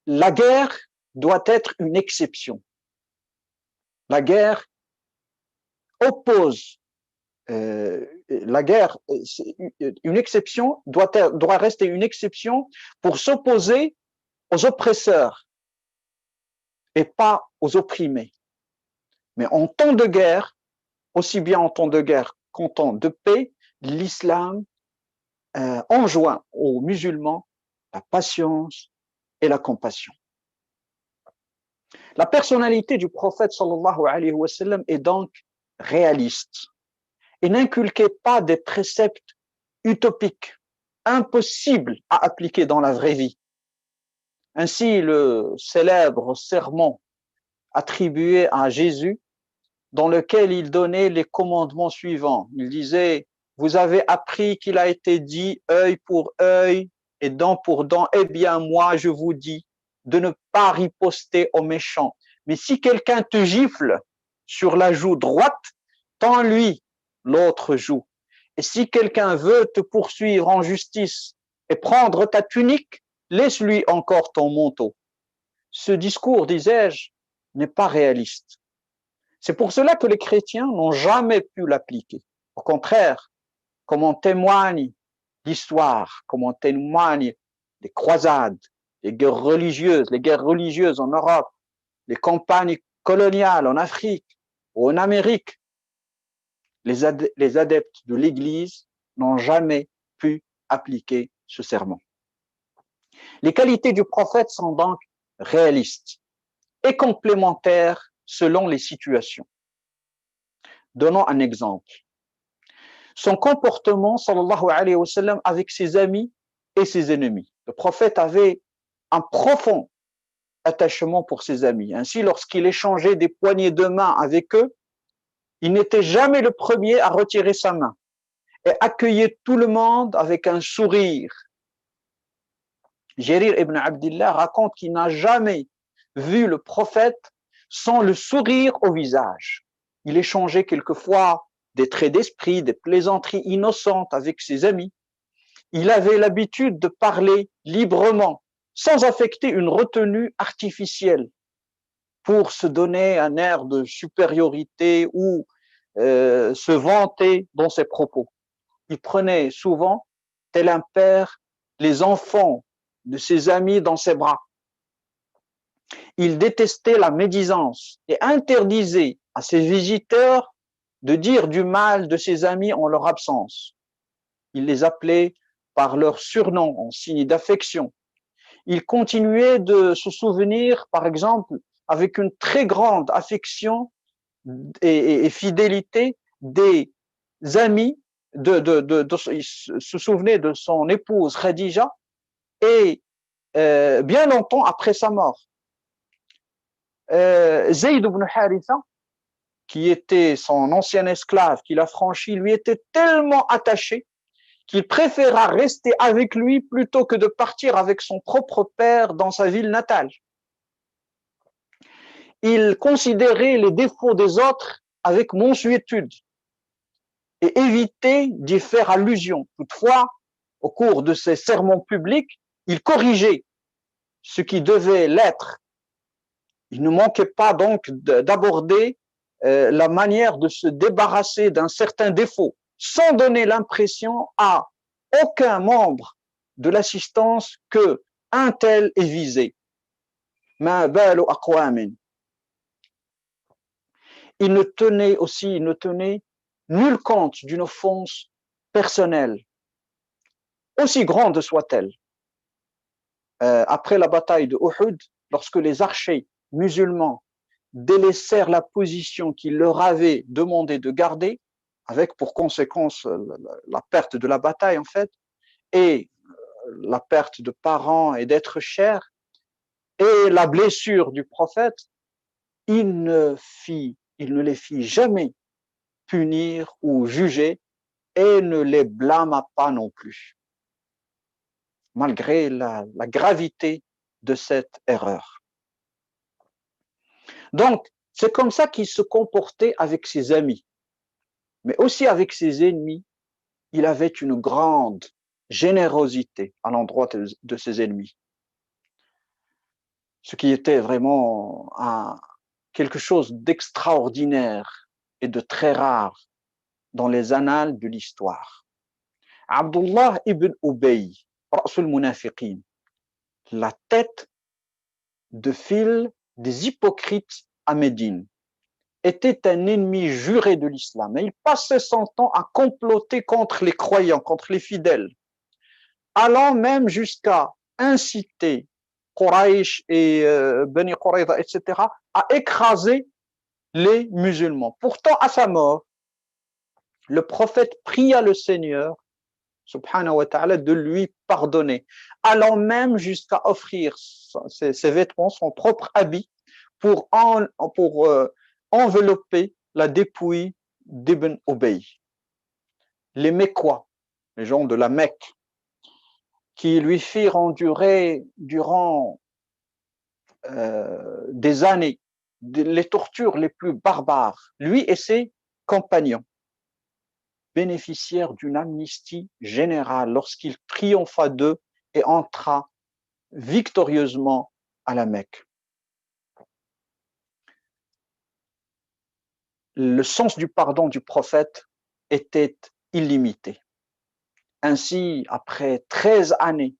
La guerre doit être une exception. La guerre oppose, la guerre, une exception doit rester une exception pour s'opposer aux oppresseurs et pas aux opprimés. Mais en temps de guerre, aussi bien en temps de guerre qu'en temps de paix, l'islam enjoint aux musulmans la patience et la compassion. La personnalité du prophète sallallahu alayhi wa sallam est donc réaliste et n'inculquait pas des préceptes utopiques, impossibles à appliquer dans la vraie vie. Ainsi, le célèbre sermon attribué à Jésus, dans lequel il donnait les commandements suivants. Il disait, vous avez appris qu'il a été dit œil pour œil et dent pour dent. Eh bien, moi, je vous dis de ne pas riposter aux méchants. Mais si quelqu'un te gifle sur la joue droite, tends-lui l'autre joue. Et si quelqu'un veut te poursuivre en justice et prendre ta tunique, laisse-lui encore ton manteau. Ce discours, disais-je, n'est pas réaliste. C'est pour cela que les chrétiens n'ont jamais pu l'appliquer. Au contraire, comme en témoigne l'histoire, comme en témoignent les croisades, les guerres religieuses en Europe, les campagnes coloniales en Afrique ou en Amérique, les adeptes de l'Église n'ont jamais pu appliquer ce serment. Les qualités du prophète sont donc réalistes et complémentaires selon les situations. Donnons un exemple. Son comportement, sallallahu alayhi wa sallam, avec ses amis et ses ennemis. Le prophète avait un profond attachement pour ses amis. Ainsi, lorsqu'il échangeait des poignées de main avec eux, il n'était jamais le premier à retirer sa main et accueillait tout le monde avec un sourire. Jarir ibn Abdillah raconte qu'il n'a jamais vu le prophète sans le sourire au visage. Il échangeait quelquefois des traits d'esprit, des plaisanteries innocentes avec ses amis. Il avait l'habitude de parler librement, sans affecter une retenue artificielle, pour se donner un air de supériorité ou se vanter dans ses propos. Il prenait souvent, tel un père, les enfants de ses amis dans ses bras. Il détestait la médisance et interdisait à ses visiteurs de dire du mal de ses amis en leur absence. Il les appelait par leur surnom en signe d'affection. Il continuait de se souvenir, par exemple, avec une très grande affection et fidélité des amis, il se souvenait de son épouse Khadija et bien longtemps après sa mort. Zayd ibn Haritha, qui était son ancien esclave, qu'il a franchi, lui était tellement attaché qu'il préféra rester avec lui plutôt que de partir avec son propre père dans sa ville natale. Il considérait les défauts des autres avec mansuétude et évitait d'y faire allusion. Toutefois, au cours de ses sermons publics, il corrigeait ce qui devait l'être. Il ne manquait pas donc d'aborder la manière de se débarrasser d'un certain défaut sans donner l'impression à aucun membre de l'assistance que un tel est visé. Ma balu aqwamin. Il ne tenait nul compte d'une offense personnelle, aussi grande soit-elle. Après la bataille de Uhud, lorsque les archers musulmans délaissèrent la position qu'ils leur avaient demandé de garder, avec pour conséquence la perte de la bataille en fait, et la perte de parents et d'êtres chers, et la blessure du prophète, il ne les fit jamais punir ou juger et ne les blâma pas non plus, malgré la gravité de cette erreur. Donc, c'est comme ça qu'il se comportait avec ses amis, mais aussi avec ses ennemis. Il avait une grande générosité à l'endroit de ses ennemis, ce qui était vraiment quelque chose d'extraordinaire et de très rare dans les annales de l'histoire. Abdullah ibn Ubay, Ra'sul Munafiqin, la tête de file des hypocrites à Médine, était un ennemi juré de l'islam et il passait son temps à comploter contre les croyants, contre les fidèles, allant même jusqu'à inciter Quraysh et Bani Qurayza, etc., à écraser les musulmans. Pourtant, à sa mort, le prophète pria le Seigneur, subhanahu wa ta'ala, de lui pardonner, allant même jusqu'à offrir ses vêtements, son propre habit, pour envelopper la dépouille d'Ibn Ubay. Les Mécois, les gens de la Mecque, qui lui firent endurer durant des années les tortures les plus barbares, lui et ses compagnons, bénéficièrent d'une amnistie générale lorsqu'il triompha d'eux et entra victorieusement à la Mecque. Le sens du pardon du prophète était illimité. Ainsi, après 13 années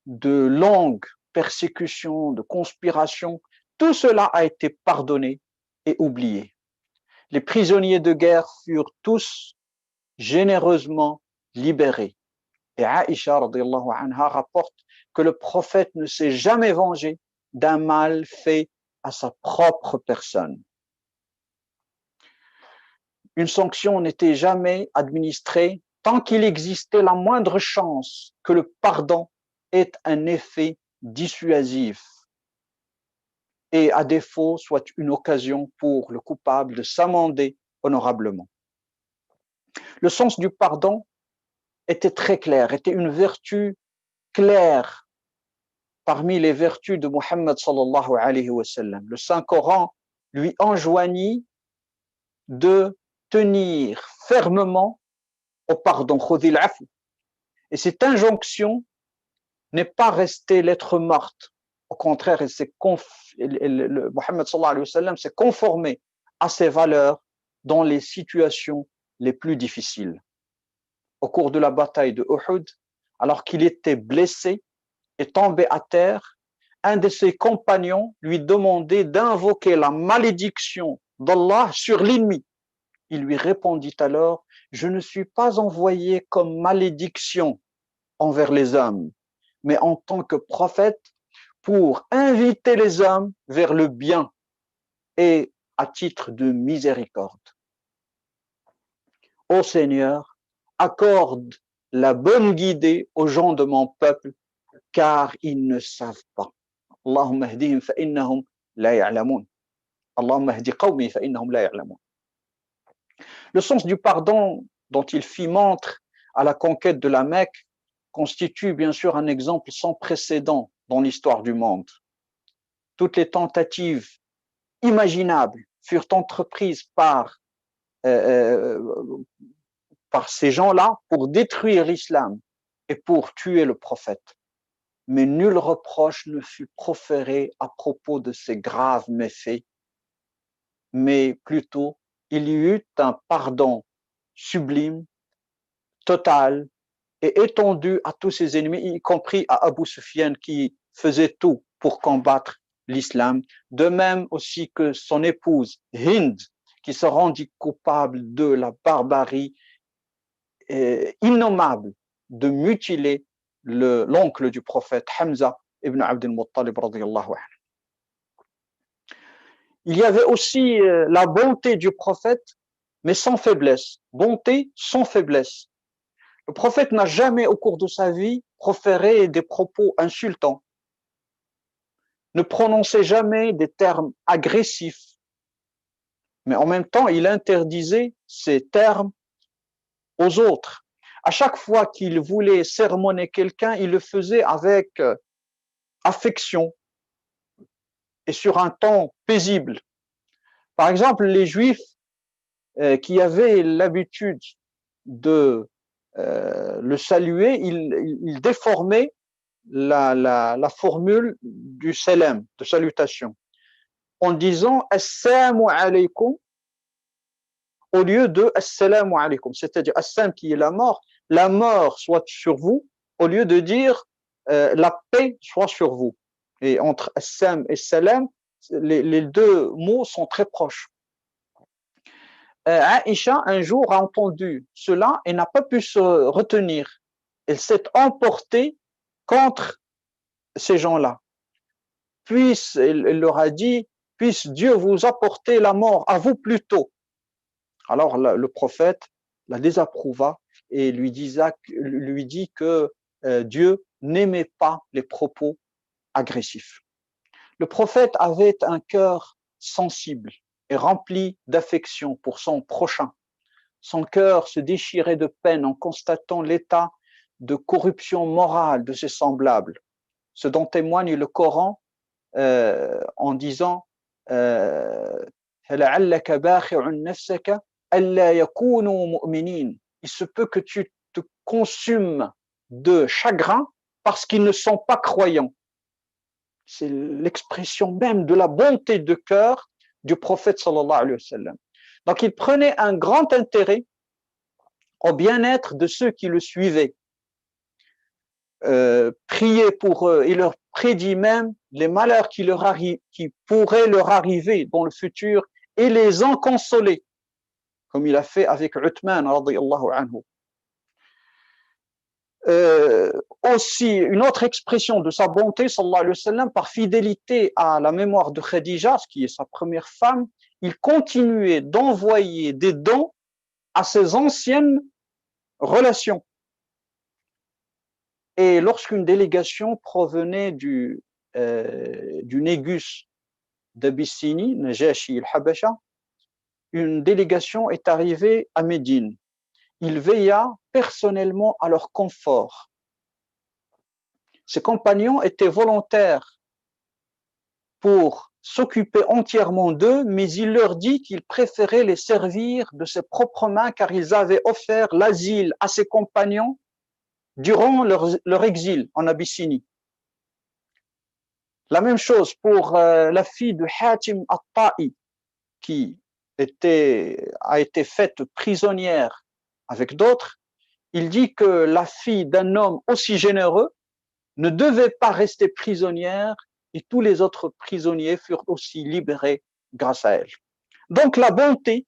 de longues persécutions, de conspirations, tout cela a été pardonné et oublié. Les prisonniers de guerre furent tous généreusement libérés. Et Aïcha radhiyallahu anha rapporte que le prophète ne s'est jamais vengé d'un mal fait à sa propre personne. Une sanction n'était jamais administrée tant qu'il existait la moindre chance que le pardon ait un effet dissuasif et à défaut soit une occasion pour le coupable de s'amender honorablement. Le sens du pardon était très clair, était une vertu claire parmi les vertus de Muhammad sallallahu alayhi wa sallam. Le Saint-Coran lui enjoignit de tenir fermement au pardon, khudhil afu. Et cette injonction n'est pas restée lettre morte. Au contraire, Muhammad sallallahu alayhi wa sallam s'est conformé à ses valeurs dans les situations les plus difficiles. Au cours de la bataille de Uhud, alors qu'il était blessé et tombé à terre, un de ses compagnons lui demandait d'invoquer la malédiction d'Allah sur l'ennemi. Il lui répondit alors, je ne suis pas envoyé comme malédiction envers les hommes, mais en tant que prophète pour inviter les hommes vers le bien et à titre de miséricorde. Ô Seigneur, accorde la bonne guidée aux gens de mon peuple, car ils ne savent pas. Allahumma hdihim fa innahum la ya'lamun. Allahumma hdi qawmi fa innahum la ya'lamun. Le sens du pardon dont il fit montre à la conquête de la Mecque constitue bien sûr un exemple sans précédent dans l'histoire du monde. Toutes les tentatives imaginables furent entreprises par ces gens-là pour détruire l'islam et pour tuer le prophète. Mais nul reproche ne fut proféré à propos de ces graves méfaits, mais plutôt il y eut un pardon sublime, total et étendu à tous ses ennemis, y compris à Abu Sufyan qui faisait tout pour combattre l'islam, de même aussi que son épouse Hind, qui se rendit coupable de la barbarie innommable de mutiler l'oncle du prophète Hamza ibn Abd al-Muttalib radiyallahu anhu. Il y avait aussi la bonté du prophète, mais sans faiblesse. Bonté sans faiblesse. Le prophète n'a jamais au cours de sa vie proféré des propos insultants, ne prononçait jamais des termes agressifs, mais en même temps, il interdisait ces termes aux autres. À chaque fois qu'il voulait sermonner quelqu'un, il le faisait avec affection et sur un ton paisible. Par exemple, les Juifs qui avaient l'habitude de le saluer, ils déformaient la formule du salam, de salutation, en disant « Assalamu alaykum » au lieu de « Assalamu alaykum », c'est-à-dire « Assam » qui est la mort soit sur vous, au lieu de dire la paix soit sur vous. Et entre Assam et Salam, les deux mots sont très proches. Aïcha, un jour, a entendu cela et n'a pas pu se retenir. Elle s'est emportée contre ces gens-là. Elle leur a dit, puisse Dieu vous apporter la mort, à vous plutôt. Alors le prophète la désapprouva et lui dit que Dieu n'aimait pas les propos agressifs. Le prophète avait un cœur sensible et rempli d'affection pour son prochain. Son cœur se déchirait de peine en constatant l'état de corruption morale de ses semblables, ce dont témoigne le Coran en disant il se peut que tu te consumes de chagrin parce qu'ils ne sont pas croyants. C'est l'expression même de la bonté de cœur du prophète sallallahu alayhi wa sallam. Donc il prenait un grand intérêt au bien-être de ceux qui le suivaient. Priait pour eux et leur prédit même les malheurs qui pourraient leur arriver dans le futur et les en consoler, comme il a fait avec Uthman radiyallahu anhu. Aussi, une autre expression de sa bonté, sallallahu alayhi wa sallam, par fidélité à la mémoire de Khadija, qui est sa première femme, il continuait d'envoyer des dons à ses anciennes relations. Et lorsqu'une délégation provenait du Négus d'Abyssinie, Najashi al-Habasha, une délégation est arrivée à Médine. Il veilla personnellement à leur confort. Ses compagnons étaient volontaires pour s'occuper entièrement d'eux, mais il leur dit qu'il préférait les servir de ses propres mains car ils avaient offert l'asile à ses compagnons durant leur exil en Abyssinie. La même chose pour la fille de Hatim al-Ta'i qui a été faite prisonnière avec d'autres. Il dit que la fille d'un homme aussi généreux ne devait pas rester prisonnière et tous les autres prisonniers furent aussi libérés grâce à elle. Donc la bonté,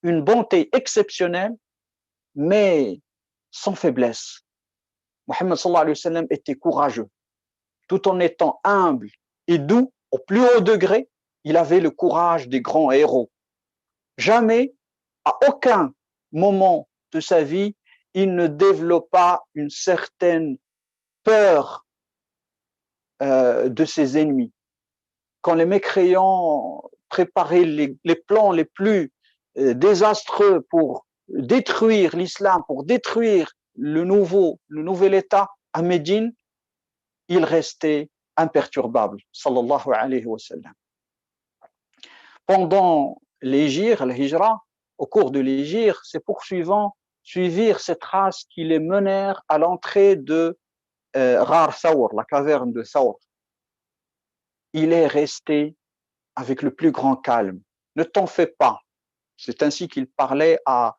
une bonté exceptionnelle, mais sans faiblesse. Mohammed sallallahu alayhi wa sallam était courageux. Tout en étant humble et doux au plus haut degré, il avait le courage des grands héros. Jamais, à aucun moment de sa vie, il ne développa une certaine peur de ses ennemis. Quand les mécréants préparaient les plans les plus désastreux pour détruire l'islam, pour détruire le nouvel État à Médine, il restait imperturbable, sallallahu alayhi wa sallam. Pendant l'hégire, le hijra, au cours de l'hégire, ses poursuivants suivirent ces traces qui les menèrent à l'entrée de Ghar Thawr, la caverne de Thawr. Il est resté avec le plus grand calme. Ne t'en fais pas. C'est ainsi qu'il parla à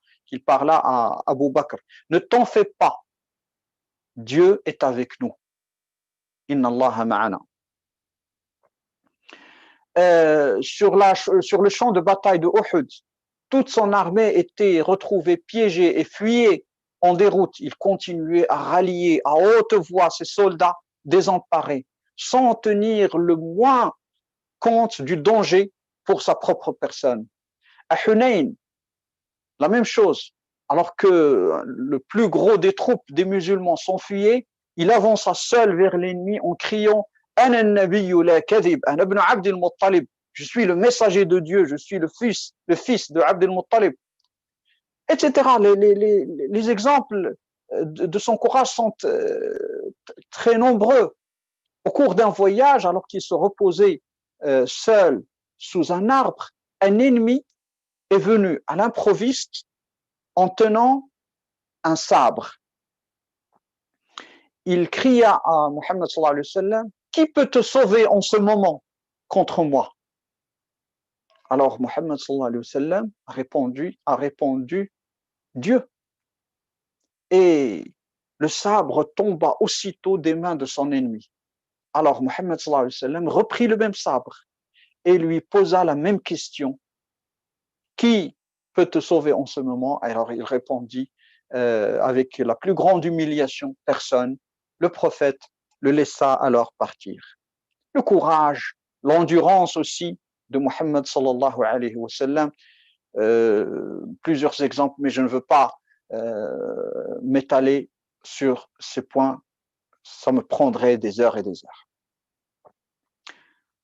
Abu Bakr. Ne t'en fais pas. Dieu est avec nous. Inna Allah ma'ana. Sur le champ de bataille de Uhud, toute son armée était retrouvée piégée et fuyait en déroute. Il continuait à rallier à haute voix ses soldats désemparés, sans tenir le moins compte du danger pour sa propre personne. À Hunayn, la même chose. Alors que le plus gros des troupes des musulmans s'enfuyaient, il avança seul vers l'ennemi en criant « Ana an-nabiyyu la kadhib, ana ibn Abd al-Muttalib » je suis le messager de Dieu, je suis le fils de Abd al-Muttalib, etc. Les exemples de son courage sont très nombreux. Au cours d'un voyage, alors qu'il se reposait seul sous un arbre, un ennemi est venu à l'improviste en tenant un sabre. Il cria à Mohammed sallallahu alayhi wa sallam, « Qui peut te sauver en ce moment contre moi ?» Alors Mohammed sallallahu alayhi wa sallam a répondu Dieu. Et le sabre tomba aussitôt des mains de son ennemi. Alors Mohammed sallallahu alayhi wa sallam reprit le même sabre et lui posa la même question. Qui peut te sauver en ce moment? Alors il répondit avec la plus grande humiliation, personne. Le prophète le laissa alors partir. Le courage, l'endurance aussi de Mohammed sallallahu alayhi wa sallam, plusieurs exemples, mais je ne veux pas m'étaler sur ces points, ça me prendrait des heures et des heures.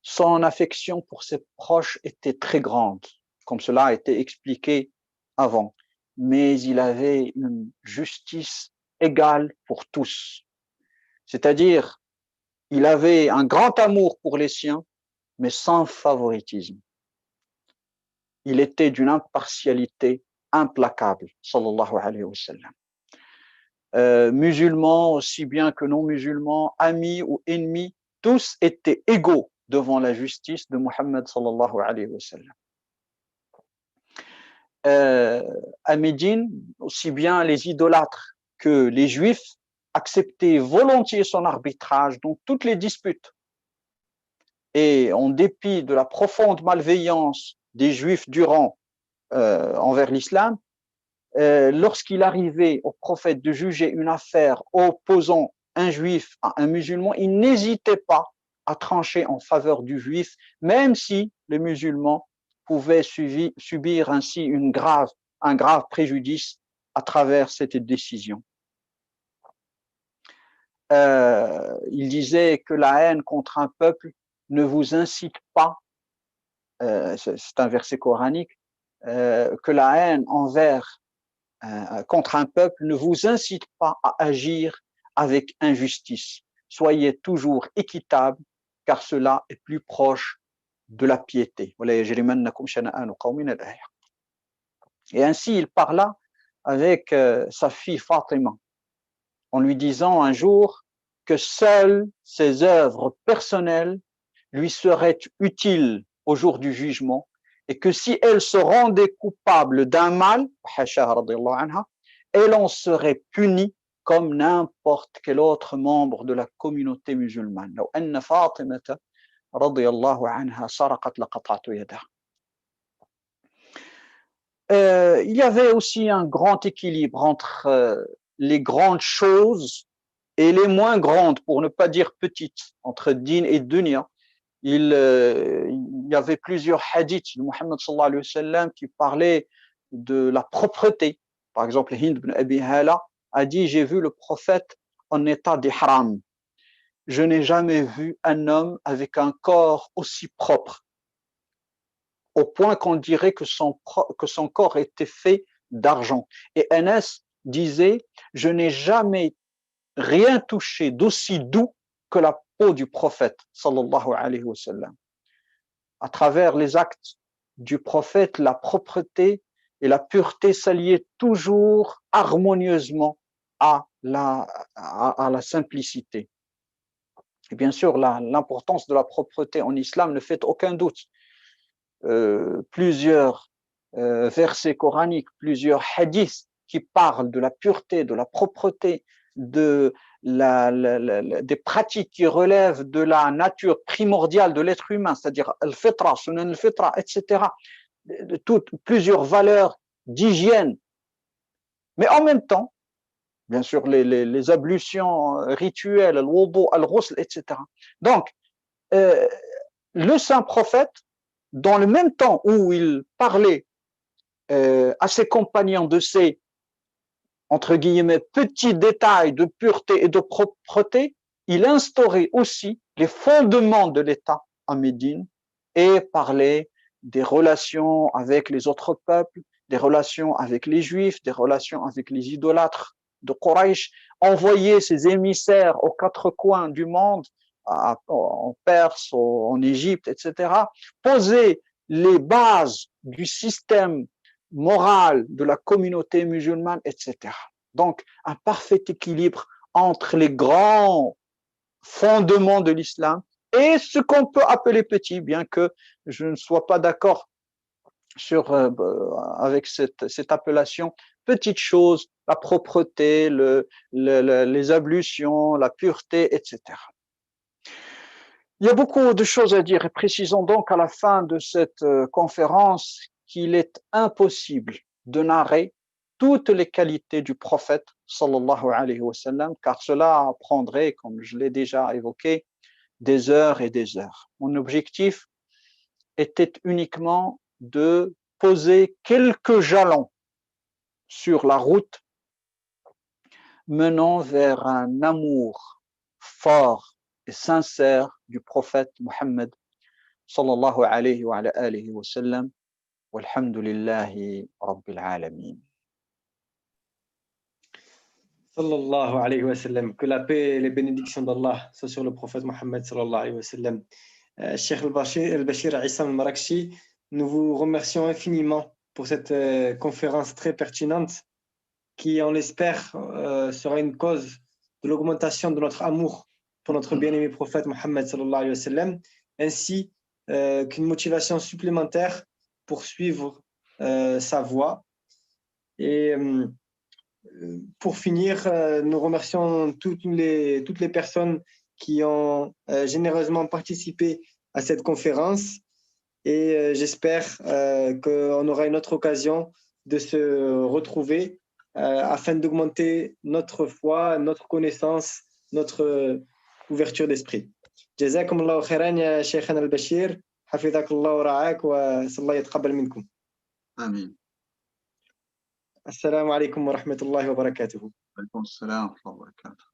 Son affection pour ses proches était très grande, comme cela a été expliqué avant, mais il avait une justice égale pour tous. C'est-à-dire, il avait un grand amour pour les siens, mais sans favoritisme. Il était d'une impartialité implacable, sallallahu alayhi wa sallam. Musulmans aussi bien que non musulmans, amis ou ennemis, tous étaient égaux devant la justice de Mohammed sallallahu alayhi wa sallam. À Médine, aussi bien les idolâtres que les juifs acceptaient volontiers son arbitrage dans toutes les disputes. Et en dépit de la profonde malveillance des juifs envers l'islam, lorsqu'il arrivait au prophète de juger une affaire opposant un juif à un musulman, il n'hésitait pas à trancher en faveur du juif, même si les musulmans pouvaient subir ainsi un grave préjudice à travers cette décision. Il disait que la haine contre un peuple ne vous incite pas, c'est un verset coranique, que la haine contre un peuple ne vous incite pas à agir avec injustice. Soyez toujours équitable, car cela est plus proche de la piété. Et ainsi, il parla avec sa fille Fatima, en lui disant un jour que seules ses œuvres personnelles lui seraient utiles au jour du jugement, et que si elle se rendait coupable d'un mal, elle en serait punie comme n'importe quel autre membre de la communauté musulmane. لو أن فاطمة رضي الله عنها سرقت لقطعت يدها. Il y avait aussi un grand équilibre entre les grandes choses et les moins grandes, pour ne pas dire petites, entre din et dunya. Il y avait plusieurs hadiths de Mohammed sallallahu alayhi wa sallam qui parlaient de la propreté. Par exemple, Hind ibn Abi Hala a dit: j'ai vu le prophète en état d'ihram. Je n'ai jamais vu un homme avec un corps aussi propre, au point qu'on dirait que son corps était fait d'argent. Et Anas disait: je n'ai jamais rien touché d'aussi doux que la peau du prophète sallallahu alayhi wa sallam. À travers les actes du prophète, la propreté et la pureté s'alliaient toujours harmonieusement à la simplicité. Et bien sûr, l'importance de la propreté en islam ne fait aucun doute. Plusieurs versets coraniques, plusieurs hadiths qui parlent de la pureté, de la propreté, des pratiques qui relèvent de la nature primordiale de l'être humain, c'est-à-dire al-fitra, sunan al-fitra, etc. Plusieurs valeurs d'hygiène. Mais en même temps, bien sûr, les ablutions rituelles, al-wudu, al-ghusl, etc. Donc, le saint prophète, dans le même temps où il parlait à ses compagnons de ces, entre guillemets, petits détails de pureté et de propreté, il instaurait aussi les fondements de l'État à Médine et parlait des relations avec les autres peuples, des relations avec les Juifs, des relations avec les idolâtres de Quraysh, envoyait ses émissaires aux quatre coins du monde, en Perse, en Égypte, etc., poser les bases du système moral de la communauté musulmane, etc. Donc, un parfait équilibre entre les grands fondements de l'islam et ce qu'on peut appeler petit, bien que je ne sois pas d'accord avec cette appellation, petite chose, la propreté, les ablutions, la pureté, etc. Il y a beaucoup de choses à dire et précisons donc à la fin de cette conférence qu'il est impossible de narrer toutes les qualités du prophète sallallahu alayhi wa sallam, car cela prendrait, comme je l'ai déjà évoqué, des heures et des heures. Mon objectif était uniquement de poser quelques jalons sur la route menant vers un amour fort et sincère du prophète Mohammed sallallahu alayhi wa alihi wa sallam. Walhamdulillahi rabbil alamin. Sallallahu alayhi wa sallam. Que la paix et les bénédictions d'Allah soient sur le prophète Mohammed sallallahu alayhi wa sallam. Cheikh al-Bashir Issam al-Marakshi, nous vous remercions infiniment pour cette conférence très pertinente qui, on l'espère, sera une cause de l'augmentation de notre amour pour notre bien-aimé prophète Mohammed sallallahu alayhi wa sallam, ainsi qu'une motivation supplémentaire pour suivre sa voie. Et pour finir, nous remercions toutes les personnes qui ont généreusement participé à cette conférence et j'espère qu'on aura une autre occasion de se retrouver afin d'augmenter notre foi, notre connaissance, notre ouverture d'esprit. جزاكم الله خيرا يا شيخنا البشير حفظك الله ورعاك وصلى الله يتقبل منكم. آمين. السلام عليكم ورحمة الله وبركاته. وعليكم السلام ورحمة الله وبركاته.